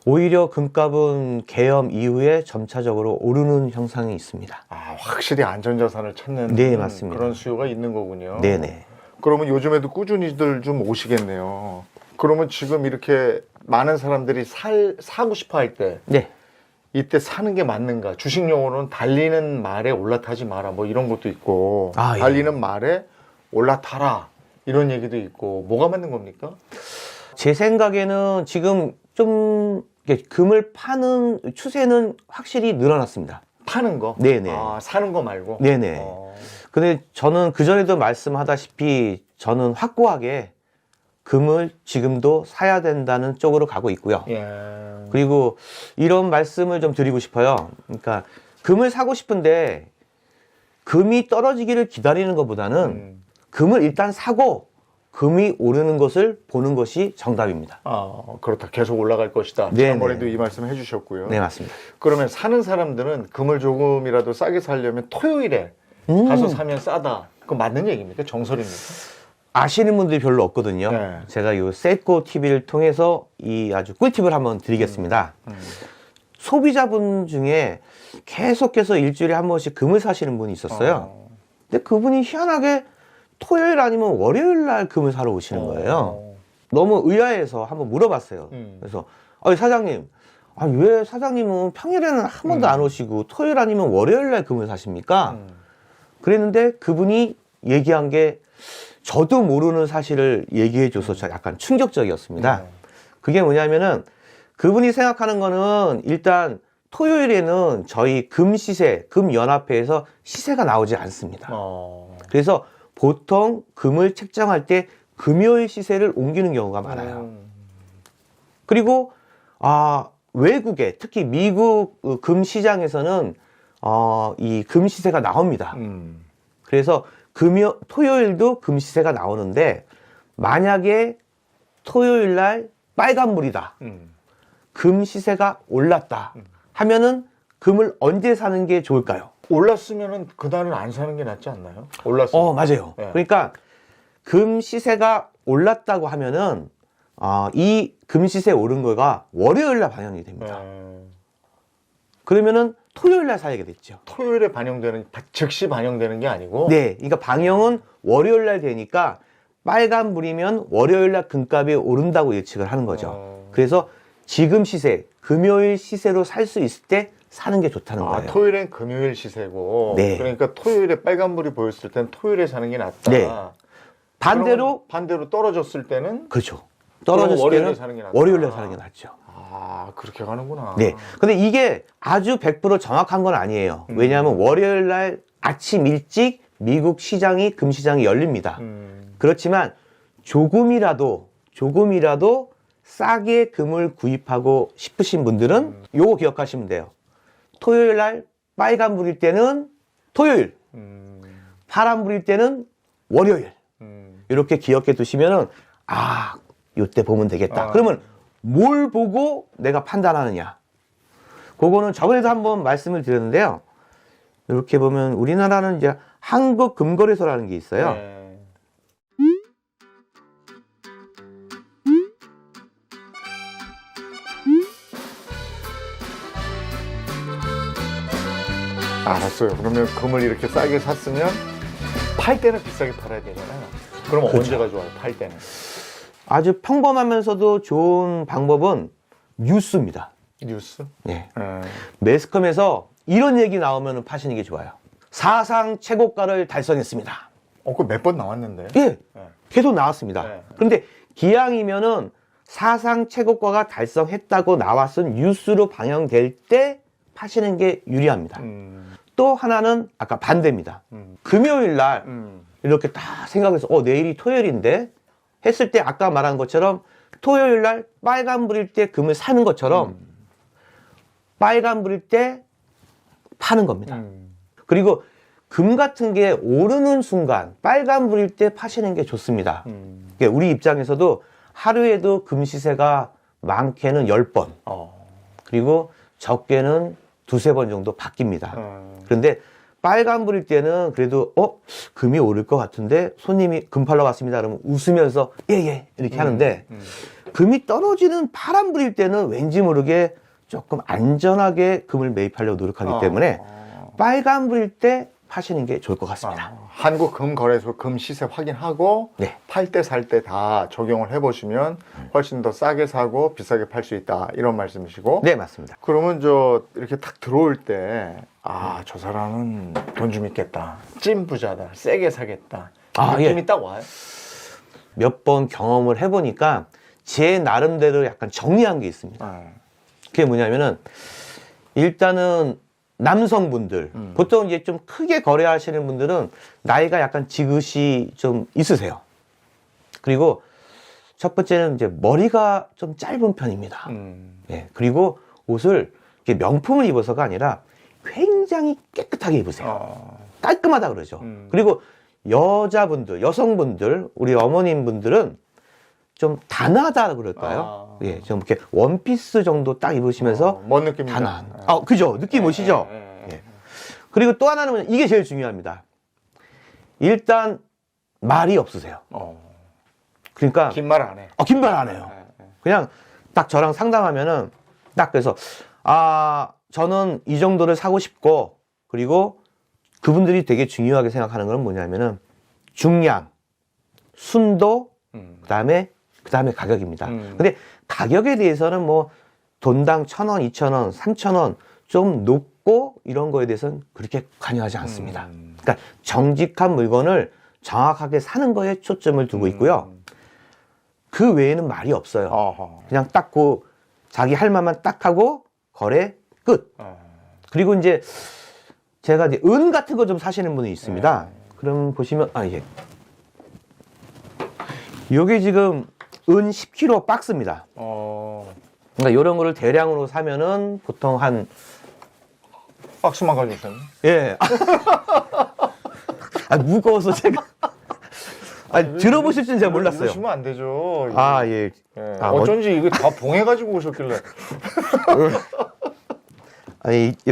Speaker 2: 오히려 금값은 계엄 이후에 점차적으로 오르는 형상이 있습니다.
Speaker 1: 아, 확실히 안전자산을 찾는
Speaker 2: 네, 맞습니다.
Speaker 1: 그런 수요가 있는 거군요.
Speaker 2: 네네.
Speaker 1: 그러면 요즘에도 꾸준히들 좀 오시겠네요. 그러면 지금 이렇게 많은 사람들이 사고 싶어 할 때
Speaker 2: 네.
Speaker 1: 이때 사는 게 맞는가? 주식 용어로는 달리는 말에 올라타지 마라 뭐 이런 것도 있고
Speaker 2: 아, 예.
Speaker 1: 달리는 말에 올라타라 이런 얘기도 있고 뭐가 맞는 겁니까?
Speaker 2: 제 생각에는 지금 좀 이렇게 금을 파는 추세는 확실히 늘어났습니다.
Speaker 1: 파는 거?
Speaker 2: 네네.
Speaker 1: 아, 사는 거 말고?
Speaker 2: 네네. 근데 저는 그전에도 말씀하다시피 저는 확고하게 금을 지금도 사야 된다는 쪽으로 가고 있고요.
Speaker 1: 예.
Speaker 2: 그리고 이런 말씀을 좀 드리고 싶어요. 그러니까 금을 사고 싶은데 금이 떨어지기를 기다리는 것보다는 금을 일단 사고 금이 오르는 것을 보는 것이 정답입니다.
Speaker 1: 아, 그렇다. 계속 올라갈 것이다.
Speaker 2: 네네.
Speaker 1: 지난번에도 이 말씀 해주셨고요.
Speaker 2: 네, 맞습니다.
Speaker 1: 그러면 사는 사람들은 금을 조금이라도 싸게 사려면 토요일에 가서 사면 싸다. 그거 맞는 얘기입니까? 정설입니까?
Speaker 2: 아시는 분들이 별로 없거든요.
Speaker 1: 네.
Speaker 2: 제가 이 셀코 TV를 통해서 이 아주 꿀팁을 한번 드리겠습니다. 소비자분 중에 계속해서 일주일에 한 번씩 금을 사시는 분이 있었어요. 근데 그분이 희한하게 토요일 아니면 월요일 날 금을 사러 오시는 거예요. 너무 의아해서 한번 물어봤어요. 그래서 사장님, 왜 사장님은 평일에는 한 번도 안 오시고 토요일 아니면 월요일 날 금을 사십니까? 그랬는데 그분이 얘기한 게 저도 모르는 사실을 얘기해 줘서 약간 충격적이었습니다. 그게 뭐냐면은 그분이 생각하는 거는 일단 토요일에는 저희 금시세, 금연합회에서 시세가 나오지 않습니다. 그래서 보통 금을 책정할 때 금요일 시세를 옮기는 경우가 많아요. 그리고 외국에 특히 미국 금 시장에서는 이 금 시세가 나옵니다. 그래서 토요일도 금 시세가 나오는데 만약에 토요일 날 빨간불이다. 금 시세가 올랐다. 하면은 금을 언제 사는 게 좋을까요?
Speaker 1: 올랐으면은 그날은 안 사는 게 낫지 않나요? 올랐으면.
Speaker 2: 맞아요.
Speaker 1: 네.
Speaker 2: 그러니까 금 시세가 올랐다고 하면은 이 금 시세 오른 거가 월요일 날 반영이 됩니다. 그러면은 토요일 날 사야겠죠.
Speaker 1: 토요일에 즉시 반영되는 게 아니고?
Speaker 2: 네. 그러니까 반영은 월요일 날 되니까 빨간불이면 월요일 날 금값이 오른다고 예측을 하는 거죠. 그래서 지금 시세, 금요일 시세로 살 수 있을 때 사는 게 좋다는 거예요.
Speaker 1: 토요일엔 금요일 시세고.
Speaker 2: 네.
Speaker 1: 그러니까 토요일에 빨간불이 보였을 땐 토요일에 사는 게 낫다.
Speaker 2: 네. 반대로
Speaker 1: 떨어졌을 때는?
Speaker 2: 그렇죠. 떨어졌을
Speaker 1: 월요일에
Speaker 2: 때는
Speaker 1: 사는 게 낫다.
Speaker 2: 월요일 날 사는 게 낫죠.
Speaker 1: 그렇게 가는구나.
Speaker 2: 네. 근데 이게 아주 100% 정확한 건 아니에요. 왜냐하면 월요일 날 아침 일찍 미국 시장이 금시장이 열립니다. 그렇지만 조금이라도 싸게 금을 구입하고 싶으신 분들은 요거 기억하시면 돼요. 토요일 날 빨간불일 때는 토요일, 파란불일 때는 월요일. 이렇게 기억해 두시면은 요때 보면 되겠다. 그러면 뭘 보고 내가 판단하느냐? 그거는 저번에도 한번 말씀을 드렸는데요. 이렇게 보면 우리나라는 이제 한국금거래소라는 게 있어요.
Speaker 1: 네. 알았어요. 그러면 금을 이렇게 싸게 샀으면 팔 때는 비싸게 팔아야 되잖아요. 그러면
Speaker 2: 그렇죠.
Speaker 1: 언제가 좋아요? 팔 때는?
Speaker 2: 아주 평범하면서도 좋은 방법은 뉴스입니다.
Speaker 1: 뉴스?
Speaker 2: 네. 매스컴에서 이런 얘기 나오면 파시는 게 좋아요. 사상 최고가를 달성했습니다.
Speaker 1: 그거 몇 번 나왔는데?
Speaker 2: 예, 계속 나왔습니다.
Speaker 1: 네.
Speaker 2: 그런데 기왕이면은 사상 최고가가 달성했다고 나왔은 뉴스로 방영될 때 파시는 게 유리합니다. 또 하나는 아까 반대입니다. 금요일 날 이렇게 딱 생각해서 내일이 토요일인데 했을 때 아까 말한 것처럼 토요일 날 빨간불일 때 금을 사는 것처럼 빨간불일 때 파는 겁니다. 그리고 금 같은 게 오르는 순간 빨간불일 때 파시는 게 좋습니다. 그러니까 우리 입장에서도 하루에도 금 시세가 많게는 10번 그리고 적게는 2-3번 정도 바뀝니다. 그런데 빨간불일 때는 그래도 금이 오를 것 같은데 손님이 금 팔러 왔습니다 그러면 웃으면서 예 이렇게 하는데 금이 떨어지는 파란불일 때는 왠지 모르게 조금 안전하게 금을 매입하려고 노력하기 때문에 빨간불일 때 파시는 게 좋을 것 같습니다.
Speaker 3: 한국금거래소 금 시세 확인하고
Speaker 2: 네.
Speaker 3: 팔 때 살 때 다 적용을 해보시면 훨씬 더 싸게 사고 비싸게 팔 수 있다 이런 말씀이시고.
Speaker 2: 네, 맞습니다.
Speaker 3: 그러면 이렇게 탁 들어올 때 저 사람은 돈 좀 있겠다, 찐 부자다, 세게 사겠다 느낌이 딱 와요.
Speaker 2: 몇 번 경험을 해보니까 제 나름대로 약간 정리한 게 있습니다. 그게 뭐냐면은 일단은 남성분들 보통 이제 좀 크게 거래하시는 분들은 나이가 약간 지긋이 좀 있으세요. 그리고 첫 번째는 이제 머리가 좀 짧은 편입니다. 예, 그리고 옷을 이렇게 명품을 입어서가 아니라 굉장히 깨끗하게 입으세요. 깔끔하다 그러죠. 그리고 여자분들, 여성분들, 우리 어머님분들은 좀 단아하다 그럴까요? 예, 좀 이렇게 원피스 정도 딱 입으시면서
Speaker 3: 뭔 느낌인가?
Speaker 2: 단아한. 그죠? 느낌 오시죠? 예. 그리고 또 하나는 이게 제일 중요합니다. 일단 말이 없으세요. 그러니까
Speaker 3: 긴 말 안 해.
Speaker 2: 긴 말 안 해요. 그냥 딱 저랑 상담하면은 딱 그래서 저는 이 정도를 사고 싶고 그리고 그분들이 되게 중요하게 생각하는 건 뭐냐면은 중량, 순도, 그다음에 가격입니다. 근데 가격에 대해서는 뭐 돈당 1,000원, 2,000원, 3,000원 좀 높고 이런 거에 대해서는 그렇게 관여하지 않습니다. 그러니까 정직한 물건을 정확하게 사는 거에 초점을 두고 있고요. 그 외에는 말이 없어요. 그냥 딱 자기 할 말만 딱 하고 거래 끝. 그리고 이제 제가 이제 은 같은 거 좀 사시는 분이 있습니다. 그럼 보시면 요게 지금 은 10kg 박스입니다. 그러니까 이런 거를 대량으로 사면은 보통 한
Speaker 3: 박스만 가져오셨네.
Speaker 2: 예. 무거워서 제가 들어보실 줄은 제가 몰랐어요.
Speaker 3: 이러시면 안 되죠.
Speaker 2: 예.
Speaker 3: 어쩐지 이거 다 봉해가지고 오셨길래.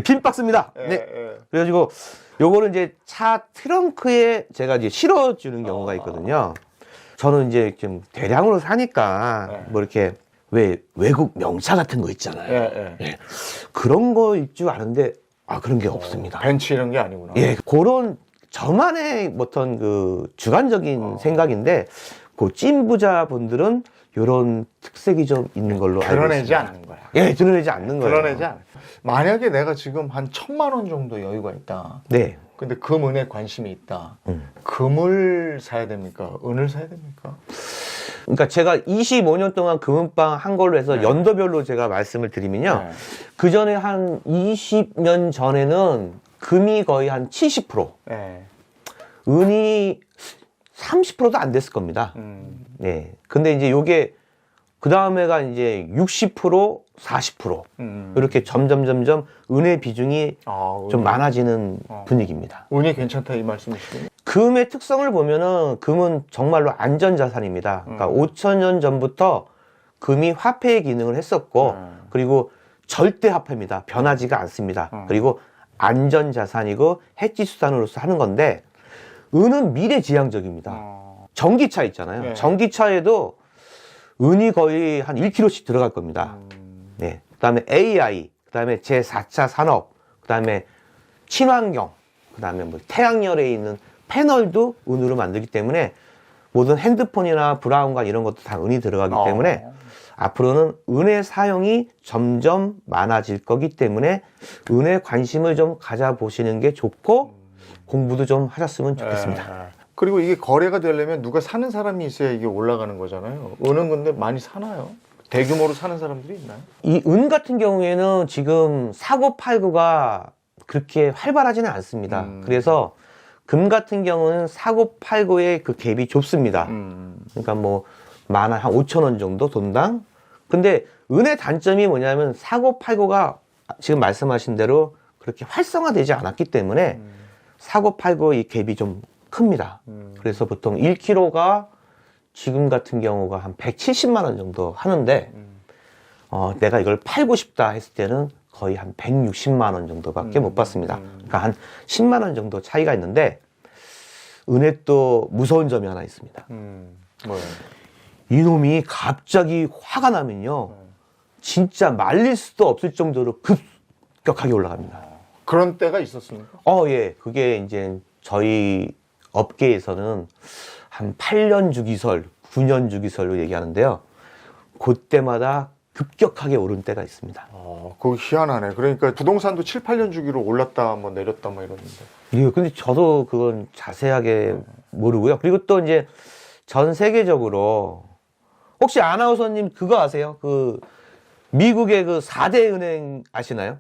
Speaker 2: 빈 박스입니다. 네. 그래가지고 요거는 이제 차 트렁크에 제가 이제 실어주는 경우가 있거든요. 저는 이제 좀 대량으로 사니까 뭐 이렇게 외국 명차 같은 거 있잖아요. 예. 그런 거일 줄 아는데 그런 게 없습니다.
Speaker 3: 벤츠 이런 게 아니구나.
Speaker 2: 예, 그런 저만의 어떤 그 주관적인 생각인데 그 찐부자 분들은 이런 특색이 좀 있는 걸로 알고
Speaker 3: 드러내지
Speaker 2: 있습니다.
Speaker 3: 않는 거야.
Speaker 2: 예, 드러내지 않는 거예요.
Speaker 3: 드러내지 않아. 만약에 내가 지금 한 1,000만 원 정도 여유가 있다.
Speaker 2: 네.
Speaker 3: 근데 금, 은에 관심이 있다. 금을 사야 됩니까? 은을 사야 됩니까?
Speaker 2: 그러니까 제가 25년 동안 금은방 한 걸로 해서 연도별로 제가 말씀을 드리면요. 그 전에 한 20년 전에는 금이 거의 한 70%, 은이 30%도 안 됐을 겁니다. 네. 근데 이제 요게 그 다음에가 이제 60%, 40% 이렇게 점점 은의 비중이 좀 많아지는 분위기입니다.
Speaker 3: 은이 괜찮다 이 말씀이시군요.
Speaker 2: 금의 특성을 보면은 금은 정말로 안전자산입니다. 그러니까 5,000년 전부터 금이 화폐의 기능을 했었고 그리고 절대 화폐입니다. 변하지가 않습니다. 그리고 안전자산이고 해지수단으로서 하는 건데 은은 미래지향적입니다. 전기차 있잖아요. 전기차에도 은이 거의 한 1kg씩 들어갈 겁니다. 네. 그 다음에 AI, 그 다음에 제4차 산업, 그 다음에 친환경, 그 다음에 뭐 태양열에 있는 패널도 은으로 만들기 때문에 모든 핸드폰이나 브라운관 이런 것도 다 은이 들어가기 때문에 앞으로는 은의 사용이 점점 많아질 거기 때문에 은에 관심을 좀 가져보시는 게 좋고 공부도 좀 하셨으면 좋겠습니다.
Speaker 3: 그리고 이게 거래가 되려면 누가 사는 사람이 있어야 이게 올라가는 거잖아요. 은은 근데 많이 사나요? 대규모로 사는 사람들이 있나요?
Speaker 2: 이 은 같은 경우에는 지금 사고 팔고가 그렇게 활발하지는 않습니다. 그래서 금 같은 경우는 사고 팔고의 그 갭이 좁습니다. 그러니까 뭐 많아 한 5천 원 정도 돈당. 근데 은의 단점이 뭐냐면 사고 팔고가 지금 말씀하신 대로 그렇게 활성화되지 않았기 때문에 사고 팔고 이 갭이 좀 큽니다. 그래서 보통 1kg가 지금 같은 경우가 한 170만 원 정도 하는데 내가 이걸 팔고 싶다 했을 때는 거의 한 160만 원 정도밖에 못 받습니다. 그러니까 한 10만 원 정도 차이가 있는데 은에 또 무서운 점이 하나 있습니다.
Speaker 3: 뭐예요?
Speaker 2: 이놈이 갑자기 화가 나면요 진짜 말릴 수도 없을 정도로 급격하게 올라갑니다.
Speaker 3: 그런 때가 있었습니까?
Speaker 2: 예. 그게 이제 저희 업계에서는 한 8년 주기설, 9년 주기설로 얘기하는데요. 그때마다 급격하게 오른 때가 있습니다.
Speaker 3: 그거 희한하네. 그러니까 부동산도 7, 8년 주기로 올랐다 뭐 내렸다 뭐 이러는데.
Speaker 2: 예, 근데 저도 그건 자세하게 모르고요. 그리고 또 이제 전 세계적으로 혹시 아나운서님 그거 아세요? 그 미국의 그 4대 은행 아시나요?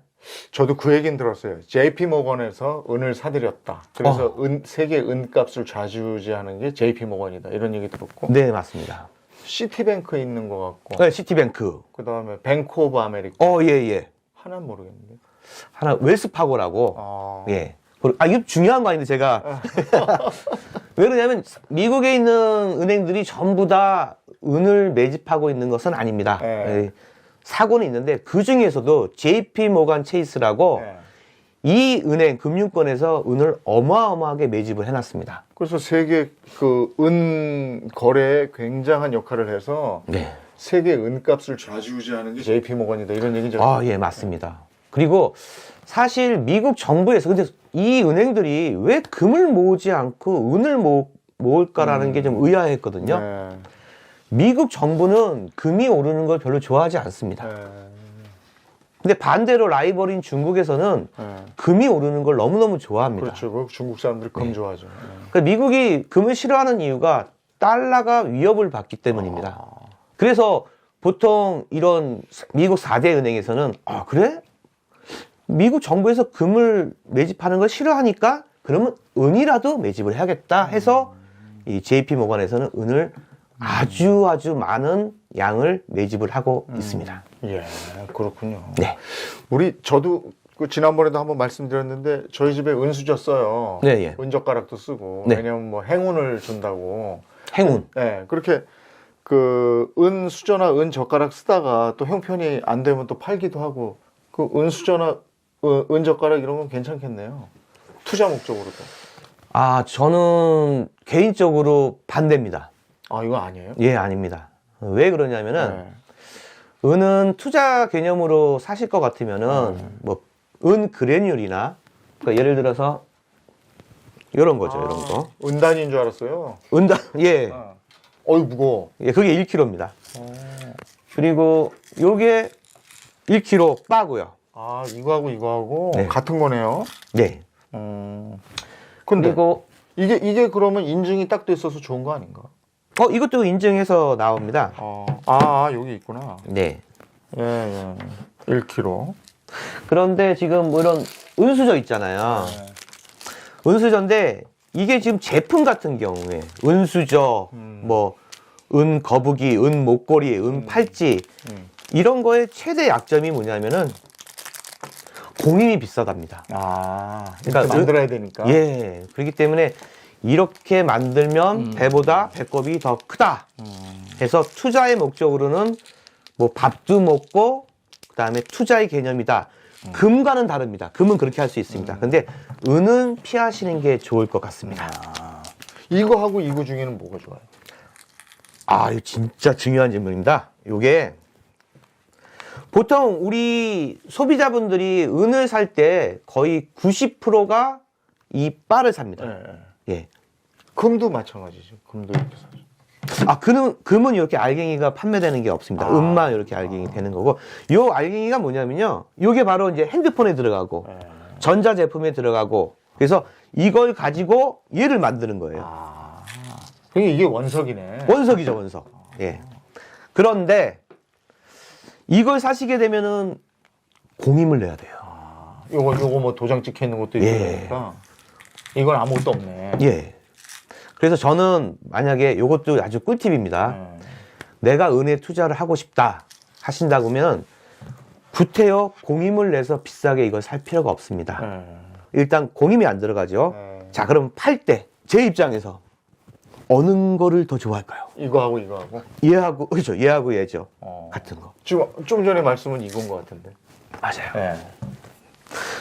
Speaker 3: 저도 그 얘기는 들었어요. JP 모건에서 은을 사들였다. 그래서 세계 은값을 좌지우지하는 게 JP 모건이다. 이런 얘기 들었고.
Speaker 2: 네, 맞습니다.
Speaker 3: 시티뱅크에 있는 것 같고.
Speaker 2: 네, 시티뱅크.
Speaker 3: 그 다음에 뱅크 오브 아메리카.
Speaker 2: 예.
Speaker 3: 하나는 모르겠는데.
Speaker 2: 하나 웰스파고라고. 예. 이게 중요한 거 아닌데 제가 왜 그러냐면 미국에 있는 은행들이 전부 다 은을 매집하고 있는 것은 아닙니다. 예. 사고는 있는데 그 중에서도 JP 모건 체이스라고 이 은행 금융권에서 은을 어마어마하게 매집을 해놨습니다.
Speaker 3: 그래서 세계 그 은 거래에 굉장한 역할을 해서 세계 은값을 좌지우지하는 게 JP 모건이다 이런 얘기죠.
Speaker 2: 예, 맞습니다. 그리고 사실 미국 정부에서 근데 이 은행들이 왜 금을 모으지 않고 은을 모을까라는 게 좀 의아했거든요. 미국 정부는 금이 오르는 걸 별로 좋아하지 않습니다. 근데 반대로 라이벌인 중국에서는 금이 오르는 걸 너무너무 좋아합니다.
Speaker 3: 그렇죠. 중국 사람들 금 좋아하죠.
Speaker 2: 그러니까 미국이 금을 싫어하는 이유가 달러가 위협을 받기 때문입니다. 그래서 보통 이런 미국 4대 은행에서는 그래? 미국 정부에서 금을 매집하는 걸 싫어하니까 그러면 은이라도 매집을 해야겠다 해서 이 JP 모건에서는 은을 아주 많은 양을 매집을 하고 있습니다.
Speaker 3: 예, 그렇군요.
Speaker 2: 네.
Speaker 3: 저도 그 지난번에도 한번 말씀드렸는데 저희 집에 은수저 써요.
Speaker 2: 네,
Speaker 3: 은젓가락도 쓰고.
Speaker 2: 네.
Speaker 3: 왜냐면 뭐 행운을 준다고.
Speaker 2: 행운.
Speaker 3: 네, 그렇게 그 은수저나 은젓가락 쓰다가 또 형편이 안 되면 또 팔기도 하고. 그 은수저나 은젓가락 이런 건 괜찮겠네요. 투자 목적으로도.
Speaker 2: 저는 개인적으로 반대입니다.
Speaker 3: 이거 아니에요?
Speaker 2: 예, 아닙니다. 왜 그러냐면은 은은 투자 개념으로 사실 것 같으면은 뭐 은 그래뉼이나 그러니까 예를 들어서 이런 거죠, 이런 거.
Speaker 3: 은단인 줄 알았어요.
Speaker 2: 은단, 예.
Speaker 3: 어이 무거워.
Speaker 2: 예, 그게 1kg입니다. 그리고 요게 1kg 빠고요.
Speaker 3: 이거하고
Speaker 2: 네.
Speaker 3: 같은 거네요.
Speaker 2: 네.
Speaker 3: 근데
Speaker 2: 그리고
Speaker 3: 이게 그러면 인증이 딱 돼 있어서 좋은 거 아닌가?
Speaker 2: 이것도 인증해서 나옵니다.
Speaker 3: 여기 있구나.
Speaker 2: 네.
Speaker 3: 예. 1kg.
Speaker 2: 그런데 지금 뭐 이런 은수저 있잖아요. 은수저인데 이게 지금 제품 같은 경우에 은수저, 뭐 은 거북이, 은 목걸이, 은 팔찌 이런 거의 최대 약점이 뭐냐면은 공임이 비싸답니다.
Speaker 3: 그러니까 만들어야 되니까.
Speaker 2: 예. 그렇기 때문에 이렇게 만들면 배보다 배꼽이 더 크다 해서 투자의 목적으로는 뭐 밥도 먹고 그다음에 투자의 개념이다. 금과는 다릅니다. 금은 그렇게 할 수 있습니다. 근데 은은 피하시는 게 좋을 것 같습니다.
Speaker 3: 이거하고 이거 중에는 뭐가 좋아요?
Speaker 2: 이거 진짜 중요한 질문입니다. 요게 보통 우리 소비자분들이 은을 살 때 거의 90%가 이 바를 삽니다. 예.
Speaker 3: 금도 마찬가지죠. 금도 이렇게 사죠.
Speaker 2: 금은 이렇게 알갱이가 판매되는 게 없습니다. 은만 이렇게 알갱이 되는 거고, 요 알갱이가 뭐냐면요. 요게 바로 이제 핸드폰에 들어가고, 전자제품에 들어가고, 그래서 이걸 가지고 얘를 만드는 거예요.
Speaker 3: 그게 이게 원석이네.
Speaker 2: 원석이죠, 원석. 예. 그런데 이걸 사시게 되면은 공임을 내야 돼요.
Speaker 3: 요거 뭐 도장 찍혀 있는 것도 있고 그러니까 이건 아무것도 없네.
Speaker 2: 예. 그래서 저는 만약에 요것도 아주 꿀팁입니다. 내가 은에 투자를 하고 싶다 하신다고 하면 구태여 공임을 내서 비싸게 이걸 살 필요가 없습니다. 일단 공임이 안 들어가죠. 자, 그럼 팔 때 제 입장에서 어느 거를 더 좋아할까요?
Speaker 3: 이거하고 이거하고.
Speaker 2: 얘하고, 그렇죠. 얘하고 얘죠. 같은 거.
Speaker 3: 지금 좀 전에 말씀은 이건 것 같은데.
Speaker 2: 맞아요.
Speaker 3: 네.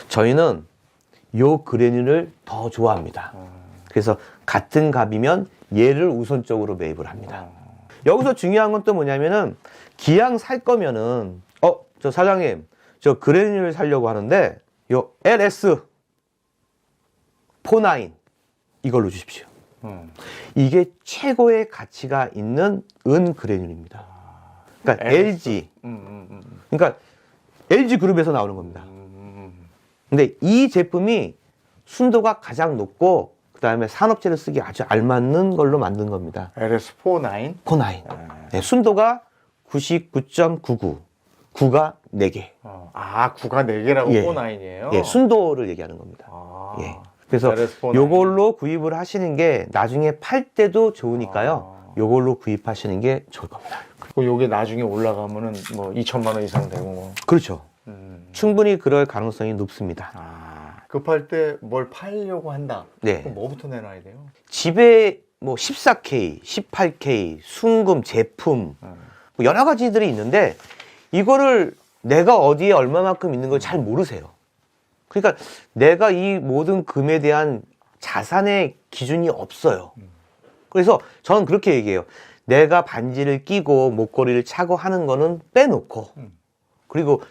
Speaker 2: 저희는 요 그레듈을 더 좋아합니다. 그래서 같은 값이면 얘를 우선적으로 매입을 합니다. 여기서 중요한 건 또 뭐냐면은 기왕 살 거면은 저 사장님 저 그레듈을 사려고 하는데 요 LS 49 이걸로 주십시오. 이게 최고의 가치가 있는 은 그레듈입니다. 그러니까 LG 그러니까 LG 그룹에서 나오는 겁니다. 근데 이 제품이 순도가 가장 높고 그 다음에 산업재를 쓰기 아주 알맞는 걸로 만든 겁니다.
Speaker 3: LS49?
Speaker 2: 49. 네, 순도가 99.99. 9가 4개.
Speaker 3: 9가 4개라고 49이에요?
Speaker 2: 예, 순도를 얘기하는 겁니다. 예. 그래서
Speaker 3: LS49.
Speaker 2: 요걸로 구입을 하시는 게 나중에 팔 때도 좋으니까요. 요걸로 구입하시는 게 좋을 겁니다.
Speaker 3: 그리고 요게 나중에 올라가면은 뭐 2천만 원 이상 되고 뭐.
Speaker 2: 그렇죠. 충분히 그럴 가능성이 높습니다.
Speaker 3: 급할 때 뭘 팔려고 한다.
Speaker 2: 네.
Speaker 3: 그럼 뭐부터 내놔야 돼요?
Speaker 2: 집에 뭐 14K, 18K, 순금, 제품 뭐 여러 가지들이 있는데 이거를 내가 어디에 얼마만큼 있는 걸 잘 모르세요. 그러니까 내가 이 모든 금에 대한 자산의 기준이 없어요. 그래서 저는 그렇게 얘기해요. 내가 반지를 끼고 목걸이를 차고 하는 거는 빼놓고 그리고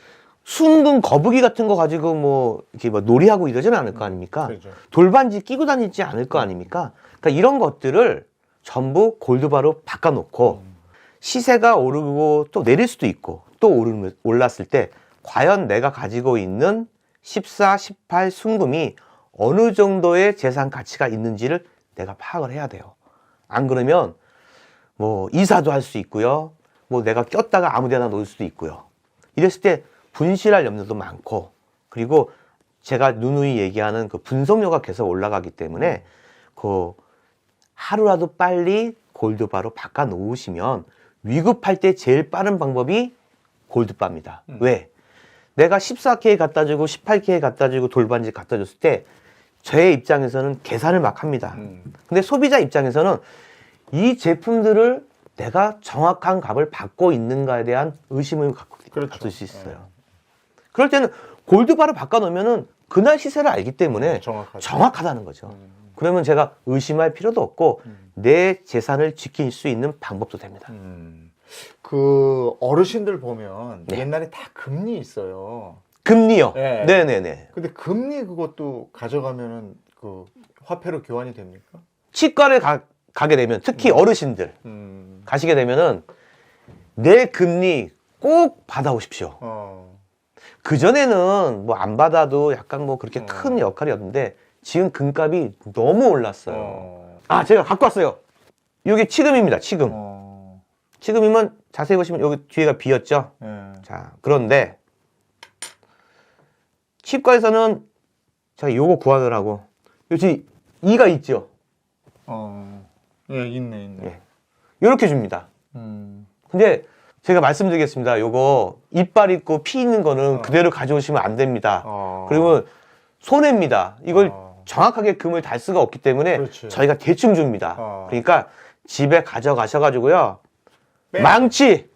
Speaker 2: 순금 거북이 같은 거 가지고 뭐 이렇게 뭐 놀이하고 이러지는 않을 거 아닙니까?
Speaker 3: 그렇죠.
Speaker 2: 돌반지 끼고 다니지 않을 거 아닙니까? 그러니까 이런 것들을 전부 골드바로 바꿔놓고 시세가 오르고 또 내릴 수도 있고 또 올랐을 때 과연 내가 가지고 있는 14, 18 순금이 어느 정도의 재산 가치가 있는지를 내가 파악을 해야 돼요. 안 그러면 뭐 이사도 할 수 있고요. 뭐 내가 꼈다가 아무 데나 놓을 수도 있고요. 이랬을 때 분실할 염려도 많고 그리고 제가 누누이 얘기하는 그 분석료가 계속 올라가기 때문에 그 하루라도 빨리 골드바로 바꿔 놓으시면 위급할 때 제일 빠른 방법이 골드바입니다. 왜? 내가 14K 갖다 주고 18K 갖다 주고 돌반지 갖다 줬을 때 저의 입장에서는 계산을 막 합니다. 근데 소비자 입장에서는 이 제품들을 내가 정확한 값을 받고 있는가에 대한 의심을 갖을 수 있어요. 그럴 때는 골드바로 바꿔놓으면은 그날 시세를 알기 때문에 정확하다는 거죠. 그러면 제가 의심할 필요도 없고 내 재산을 지킬 수 있는 방법도 됩니다.
Speaker 3: 그 어르신들 보면
Speaker 2: 네.
Speaker 3: 옛날에 다 금리 있어요.
Speaker 2: 금리요?
Speaker 3: 네.
Speaker 2: 네네네.
Speaker 3: 근데 금리 그것도 가져가면은 그 화폐로 교환이 됩니까?
Speaker 2: 치과를 가게 되면 특히 어르신들 가시게 되면은 내 금리 꼭 받아오십시오. 그전에는 뭐 안 받아도 약간 뭐 그렇게 큰 역할이었는데 지금 금값이 너무 올랐어요. 제가 갖고 왔어요. 이게 치금입니다. 치금. 치금이면 자세히 보시면 여기 뒤에가 비었죠. 자, 그런데 치과에서는 제가 요거 구하느라고 여기 이가 있죠.
Speaker 3: 예, 있네.
Speaker 2: 예. 요렇게 줍니다. 근데 제가 말씀드리겠습니다. 요거 이빨 있고 피 있는 거는 그대로 가져오시면 안 됩니다. 그리고 손해입니다. 이걸 정확하게 금을 달 수가 없기 때문에
Speaker 3: 그렇지.
Speaker 2: 저희가 대충 줍니다. 그러니까 집에 가져가셔가지고요. 망치!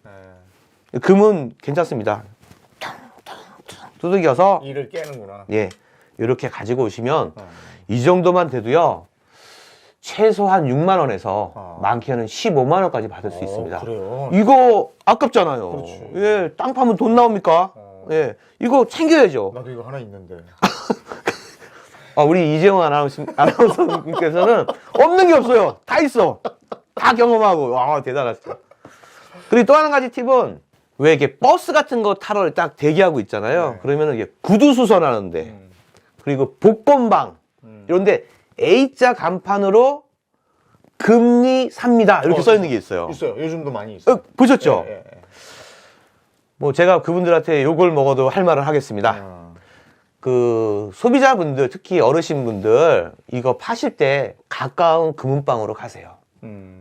Speaker 2: 금은 괜찮습니다. 두들겨서
Speaker 3: 이를 깨는구나.
Speaker 2: 예, 이렇게 가지고 오시면 이 정도만 돼도요. 최소한 6만 원에서 많게는 15만 원까지 받을 수 있습니다.
Speaker 3: 그래요?
Speaker 2: 이거 아깝잖아요.
Speaker 3: 그렇지.
Speaker 2: 예, 땅 파면 돈 나옵니까? 예, 이거 챙겨야죠.
Speaker 3: 나도 이거 하나 있는데.
Speaker 2: 우리 이재용 아나운서님께서는 없는 게 없어요. 다 있어. 다 경험하고. 와, 대단하시죠. 그리고 또 한 가지 팁은 왜 이게 버스 같은 거 타러 딱 대기하고 있잖아요.
Speaker 3: 네.
Speaker 2: 그러면은 이게 구두 수선하는데 그리고 복권방 이런데 A자 간판으로 금리 삽니다. 이렇게 써 있는 게 있어요.
Speaker 3: 있어요. 요즘도 많이 있어요.
Speaker 2: 보셨죠?
Speaker 3: 예.
Speaker 2: 뭐 제가 그분들한테 욕을 먹어도 할 말을 하겠습니다. 그 소비자분들, 특히 어르신분들 이거 파실 때 가까운 금은방으로 가세요.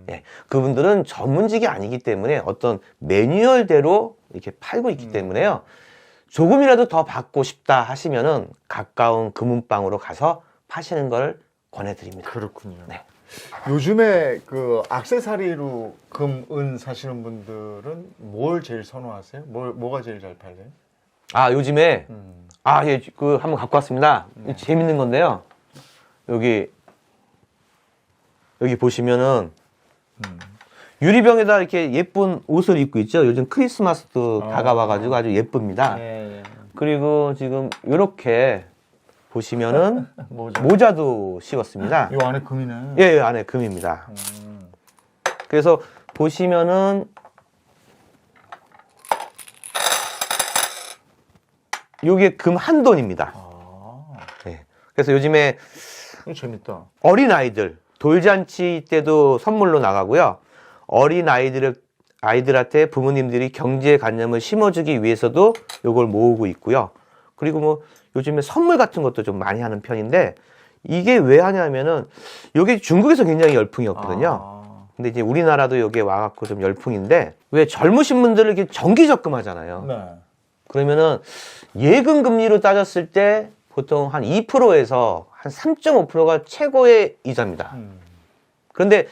Speaker 2: 예, 그분들은 전문직이 아니기 때문에 어떤 매뉴얼대로 이렇게 팔고 있기 때문에요. 조금이라도 더 받고 싶다 하시면은 가까운 금은방으로 가서 파시는 걸 권해드립니다.
Speaker 3: 그렇군요.
Speaker 2: 네.
Speaker 3: 요즘에 그 액세서리로 금, 은 사시는 분들은 뭘 제일 선호하세요? 뭐가 제일 잘 팔려요?
Speaker 2: 아, 요즘에 예, 그 한번 갖고 왔습니다. 재밌는 건데요. 여기 보시면은 유리병에다 이렇게 예쁜 옷을 입고 있죠. 요즘 크리스마스도 다가와가지고 아주 예쁩니다.
Speaker 3: 예.
Speaker 2: 그리고 지금 이렇게 보시면은 모자도 씌웠습니다.
Speaker 3: 이 안에 금이네.
Speaker 2: 예, 안에 금입니다. 그래서 보시면은 요게 금 한 돈입니다. 예. 그래서 요즘에
Speaker 3: 이거 재밌다.
Speaker 2: 어린아이들 돌잔치 때도 선물로 나가고요. 아이들한테 부모님들이 경제관념을 심어주기 위해서도 요걸 모으고 있고요. 그리고 뭐 요즘에 선물 같은 것도 좀 많이 하는 편인데 이게 왜 하냐면은 요게 중국에서 굉장히 열풍이었거든요. 근데 이제 우리나라도 요게 와갖고 좀 열풍인데 왜 젊으신 분들은 이렇게 정기적금 하잖아요.
Speaker 3: 네.
Speaker 2: 그러면은 예금 금리로 따졌을 때 보통 한 2%에서 한 3.5%가 최고의 이자입니다. 그런데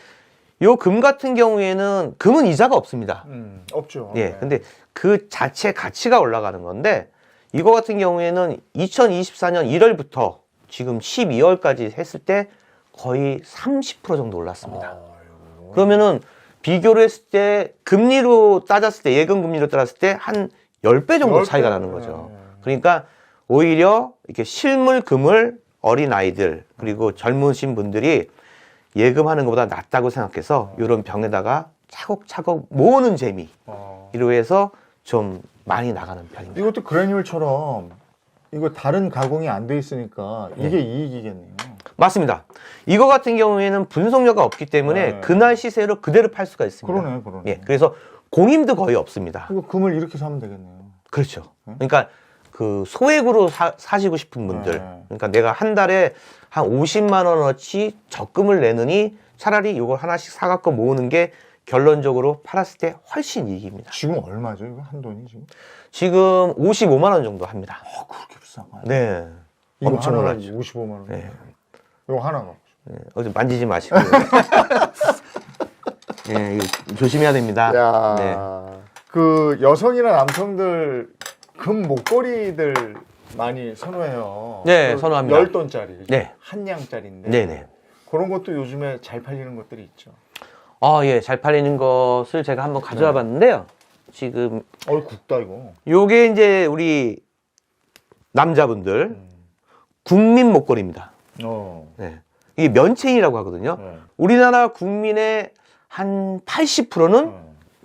Speaker 2: 요 금 같은 경우에는 금은 이자가 없습니다.
Speaker 3: 없죠.
Speaker 2: 예.
Speaker 3: 네.
Speaker 2: 근데 그 자체 가치가 올라가는 건데 이거 같은 경우에는 2024년 1월부터 지금 12월까지 했을 때 거의 30% 정도 올랐습니다. 그러면은 비교를 했을 때 금리로 따졌을 때 예금 금리로 따졌을 때 한 10배 정도
Speaker 3: 10배.
Speaker 2: 차이가 나는 거죠. 그러니까 오히려 이렇게 실물 금을 어린 아이들 그리고 젊으신 분들이 예금하는 것보다 낫다고 생각해서 이런 병에다가 차곡차곡 모으는 재미 이로 해서 좀 많이 나가는 편입니다.
Speaker 3: 이것도 그래놀처럼 이거 다른 가공이 안 돼 있으니까 이게 이익이겠네요.
Speaker 2: 맞습니다. 이거 같은 경우에는 분석료가 없기 때문에
Speaker 3: 네.
Speaker 2: 그날 시세로 그대로 팔 수가 있습니다.
Speaker 3: 그러네.
Speaker 2: 예, 그래서 공임도 거의 없습니다.
Speaker 3: 이거 금을 이렇게 사면 되겠네요.
Speaker 2: 그렇죠. 그러니까 그 소액으로 사시고 싶은 분들,
Speaker 3: 네.
Speaker 2: 그러니까 내가 한 달에 한 50만 원어치 적금을 내느니 차라리 이걸 하나씩 사갖고 모으는 게 결론적으로 팔았을 때 훨씬 이익입니다.
Speaker 3: 지금 얼마죠? 이거 한 돈이 지금?
Speaker 2: 지금 55만 원 정도 합니다.
Speaker 3: 그렇게 비싼가요?
Speaker 2: 네.
Speaker 3: 이거
Speaker 2: 엄청
Speaker 3: 하나가
Speaker 2: 올랐죠.
Speaker 3: 55만 원.
Speaker 2: 네.
Speaker 3: 이거 하나가.
Speaker 2: 네. 어디 만지지 마시고. 네, 이거 조심해야 됩니다.
Speaker 3: 야,
Speaker 2: 네.
Speaker 3: 그 여성이나 남성들 금 목걸이들 많이 선호해요.
Speaker 2: 네,
Speaker 3: 그
Speaker 2: 선호합니다.
Speaker 3: 10돈짜리.
Speaker 2: 네.
Speaker 3: 한 양짜리인데.
Speaker 2: 네네.
Speaker 3: 그런 것도 요즘에 잘 팔리는 것들이 있죠.
Speaker 2: 예, 잘 팔리는 것을 제가 한번 가져와 봤는데요. 지금
Speaker 3: 굵다 이거.
Speaker 2: 요게 이제 우리 남자분들 국민 목걸이입니다. 네. 이게 면체인이라고 하거든요.
Speaker 3: 네.
Speaker 2: 우리나라 국민의 한 80%는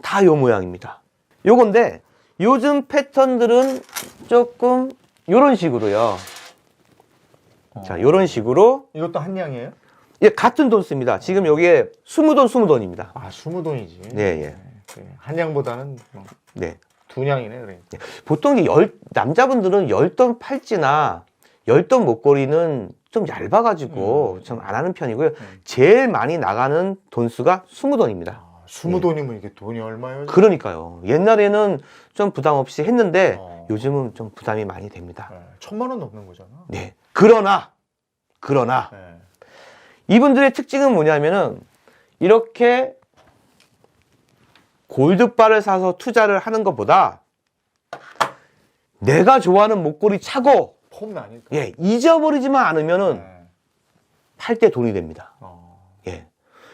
Speaker 2: 다 요 모양입니다. 요건데 요즘 패턴들은 조금 요런 식으로요. 자, 요런 식으로
Speaker 3: 이것도 한 양이에요?
Speaker 2: 예, 같은 돈 씁니다. 지금 여기에 20돈, 20돈입니다.
Speaker 3: 아, 20돈이지.
Speaker 2: 네, 예.
Speaker 3: 한 양보다는
Speaker 2: 네.
Speaker 3: 두 양이네, 그러니까.
Speaker 2: 보통 남자분들은 10돈 팔찌나 10돈 목걸이는 좀 얇아가지고 좀 안 하는 편이고요. 제일 많이 나가는 돈수가 20돈입니다.
Speaker 3: 20돈이면 이게 돈이 얼마예요?
Speaker 2: 그러니까요. 옛날에는 좀 부담 없이 했는데 요즘은 좀 부담이 많이 됩니다.
Speaker 3: 1000만 원 넘는 거잖아.
Speaker 2: 네. 그러나
Speaker 3: 네.
Speaker 2: 이분들의 특징은 뭐냐면은 이렇게 골드바를 사서 투자를 하는 것보다 내가 좋아하는 목걸이 차고
Speaker 3: 폼 나니까.
Speaker 2: 예, 잊어버리지만 않으면은 팔 때 돈이 됩니다. 예.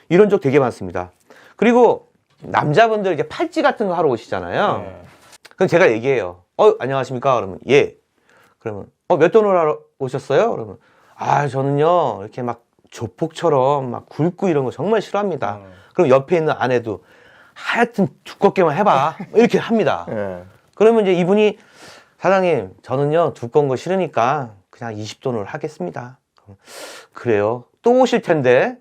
Speaker 2: 이런 적 되게 많습니다. 그리고 남자분들 이제 팔찌 같은 거 하러 오시잖아요. 그럼 제가 얘기해요. 안녕하십니까? 그러면 예. 그러면 몇 돈으로 하러 오셨어요? 그러면 저는요. 이렇게 막 조폭처럼 막 굵고 이런 거 정말 싫어합니다. 그럼 옆에 있는 아내도 하여튼 두껍게만 해봐. 이렇게 합니다. 그러면 이제 이분이 사장님, 저는요, 두꺼운 거 싫으니까 그냥 20돈으로 하겠습니다. 그래요? 또 오실 텐데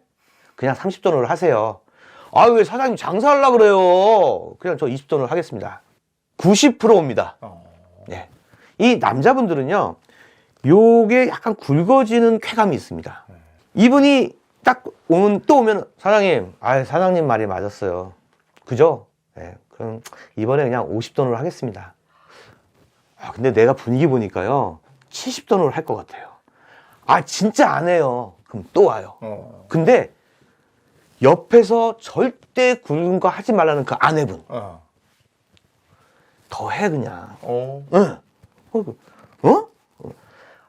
Speaker 2: 그냥 30돈으로 하세요. 왜 사장님 장사하려고 그래요? 그냥 저 20돈으로 하겠습니다. 90%입니다. 네. 이 남자분들은요, 요게 약간 굵어지는 쾌감이 있습니다. 이분이 딱 오면, 사장님, 사장님 말이 맞았어요. 그죠? 네. 그럼 이번에 그냥 50돈으로 하겠습니다. 근데 내가 분위기 보니까요, 70돈으로 할 것 같아요. 진짜 안 해요. 그럼 또 와요. 근데 옆에서 절대 굵은 거 하지 말라는 그 아내분. 더 해, 그냥. 응.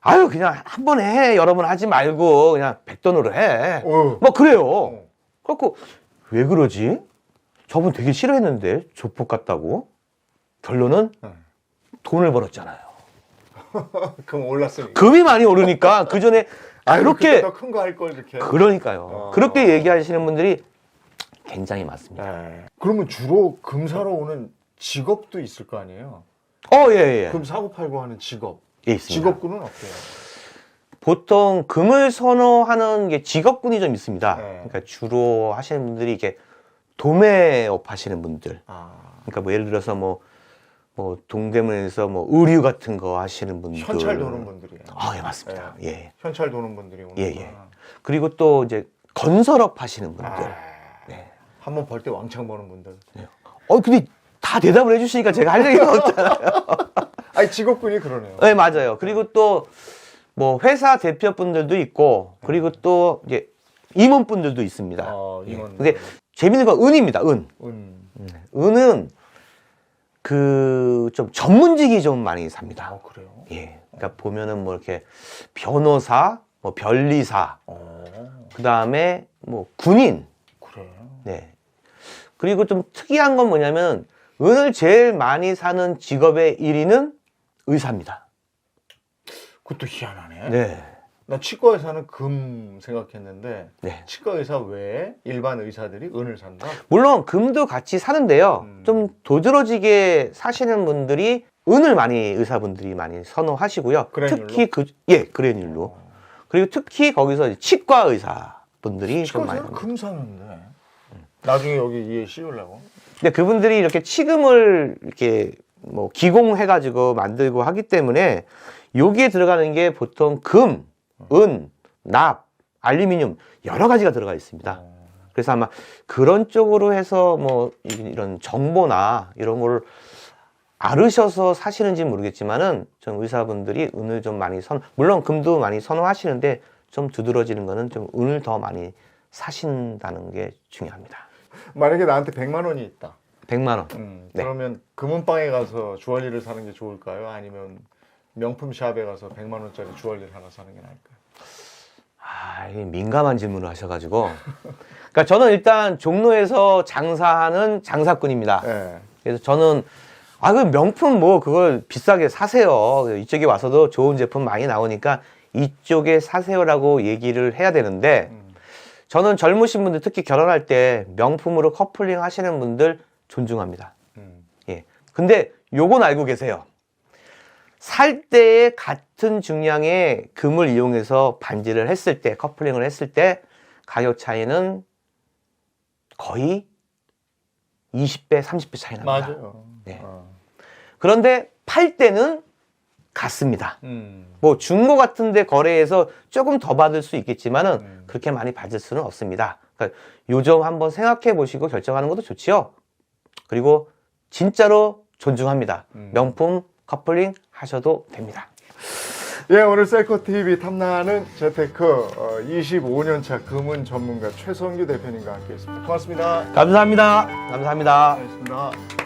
Speaker 2: 아유, 그냥 한 번 해. 여러 번 하지 말고, 그냥 100돈으로 해. 막 그래요. 그래갖고, 왜 그러지? 저분 되게 싫어했는데, 조폭 같다고. 결론은 돈을 벌었잖아요.
Speaker 3: 그럼 올랐으니까.
Speaker 2: 금이 많이 오르니까, 그 전에, 이렇게.
Speaker 3: 더 큰 거 할 걸 이렇게.
Speaker 2: 그러니까요. 그렇게 얘기하시는 분들이 굉장히 많습니다.
Speaker 3: 그러면 주로 금 사러 오는 직업도 있을 거 아니에요?
Speaker 2: 예.
Speaker 3: 금 사고 팔고 하는 직업.
Speaker 2: 예, 있습니다.
Speaker 3: 직업군은 어때요?
Speaker 2: 보통 금을 선호하는 게 직업군이 좀 있습니다.
Speaker 3: 네.
Speaker 2: 그러니까 주로 하시는 분들이 이게 도매업 하시는 분들.
Speaker 3: 아,
Speaker 2: 그러니까 뭐 예를 들어서 뭐 동대문에서 뭐 의류 같은 거 하시는 분들.
Speaker 3: 현찰 도는 분들이에요.
Speaker 2: 예, 맞습니다. 예.
Speaker 3: 현찰 도는 분들이 오는
Speaker 2: 예. 그리고 또 이제 건설업 하시는 분들. 네.
Speaker 3: 한번 벌 때 왕창 버는 분들.
Speaker 2: 근데 다 대답을 해주시니까 제가 할 얘기가 없잖아요.
Speaker 3: 아니, 직업군이 그러네요.
Speaker 2: 네, 맞아요. 그리고 또 뭐 회사 대표분들도 있고, 그리고 또 이제 임원분들도 있습니다.
Speaker 3: 임원.
Speaker 2: 근데 재밌는 건 은입니다. 은. 은은 그 좀 전문직이 좀 많이 삽니다.
Speaker 3: 그래요?
Speaker 2: 예. 그러니까 보면은 뭐 이렇게 변호사, 뭐 변리사, 그 다음에 뭐 군인.
Speaker 3: 그래요?
Speaker 2: 네. 그리고 좀 특이한 건 뭐냐면 은을 제일 많이 사는 직업의 1위는 의사입니다.
Speaker 3: 그것도 희한하네.
Speaker 2: 네.
Speaker 3: 나 치과 의사는 금 생각했는데
Speaker 2: 네.
Speaker 3: 치과 의사 외에 일반 의사들이 은을 산다?
Speaker 2: 물론 금도 같이 사는데요. 좀 도드러지게 사시는 분들이 은을 많이 의사분들이 많이 선호하시고요.
Speaker 3: 그래놀로?
Speaker 2: 특히 그래놀로. 그리고 특히 거기서 이제 치과 의사분들이
Speaker 3: 치과
Speaker 2: 좀 많이
Speaker 3: 의사는
Speaker 2: 삽니다.
Speaker 3: 금 사는데 나중에 여기 이에 씌우려고?
Speaker 2: 근데 그분들이 이렇게 치금을 이렇게 뭐 기공해가지고 만들고 하기 때문에 여기에 들어가는 게 보통 금, 은, 납, 알루미늄 여러 가지가 들어가 있습니다. 그래서 아마 그런 쪽으로 해서 뭐 이런 정보나 이런 걸 알으셔서 사시는지 모르겠지만은 좀 의사분들이 은을 좀 많이 물론 금도 많이 선호하시는데 좀 두드러지는 거는 좀 은을 더 많이 사신다는 게 중요합니다.
Speaker 3: 만약에 나한테 100만 원이 있다.
Speaker 2: 100만 원. 네.
Speaker 3: 그러면 금은방에 가서 주얼리를 사는 게 좋을까요? 아니면 명품 샵에 가서 100만 원짜리 주얼리를 하나 사는 게 나을까요?
Speaker 2: 이게 민감한 질문을 하셔가지고. 그러니까 저는 일단 종로에서 장사하는 장사꾼입니다.
Speaker 3: 네.
Speaker 2: 그래서 저는 그 명품 뭐 그걸 비싸게 사세요. 이쪽에 와서도 좋은 제품 많이 나오니까 이쪽에 사세요라고 얘기를 해야 되는데 저는 젊으신 분들 특히 결혼할 때 명품으로 커플링 하시는 분들 존중합니다. 예. 근데 요건 알고 계세요. 살 때에 같은 중량의 금을 이용해서 반지를 했을 때, 커플링을 했을 때 가격 차이는 거의 20배, 30배 차이 납니다.
Speaker 3: 맞아요.
Speaker 2: 네. 그런데 팔 때는 같습니다.
Speaker 3: 음.
Speaker 2: 뭐 중고 같은 데 거래해서 조금 더 받을 수 있겠지만은 그렇게 많이 받을 수는 없습니다. 그러니까 요 점 한번 생각해 보시고 결정하는 것도 좋지요. 그리고 진짜로 존중합니다. 명품 커플링 하셔도 됩니다.
Speaker 3: 예, 오늘 셀코TV 탐나는 재테크 25년차 금은 전문가 최성규 대표님과 함께했습니다. 고맙습니다.
Speaker 2: 감사합니다. 감사합니다.
Speaker 3: 고맙습니다.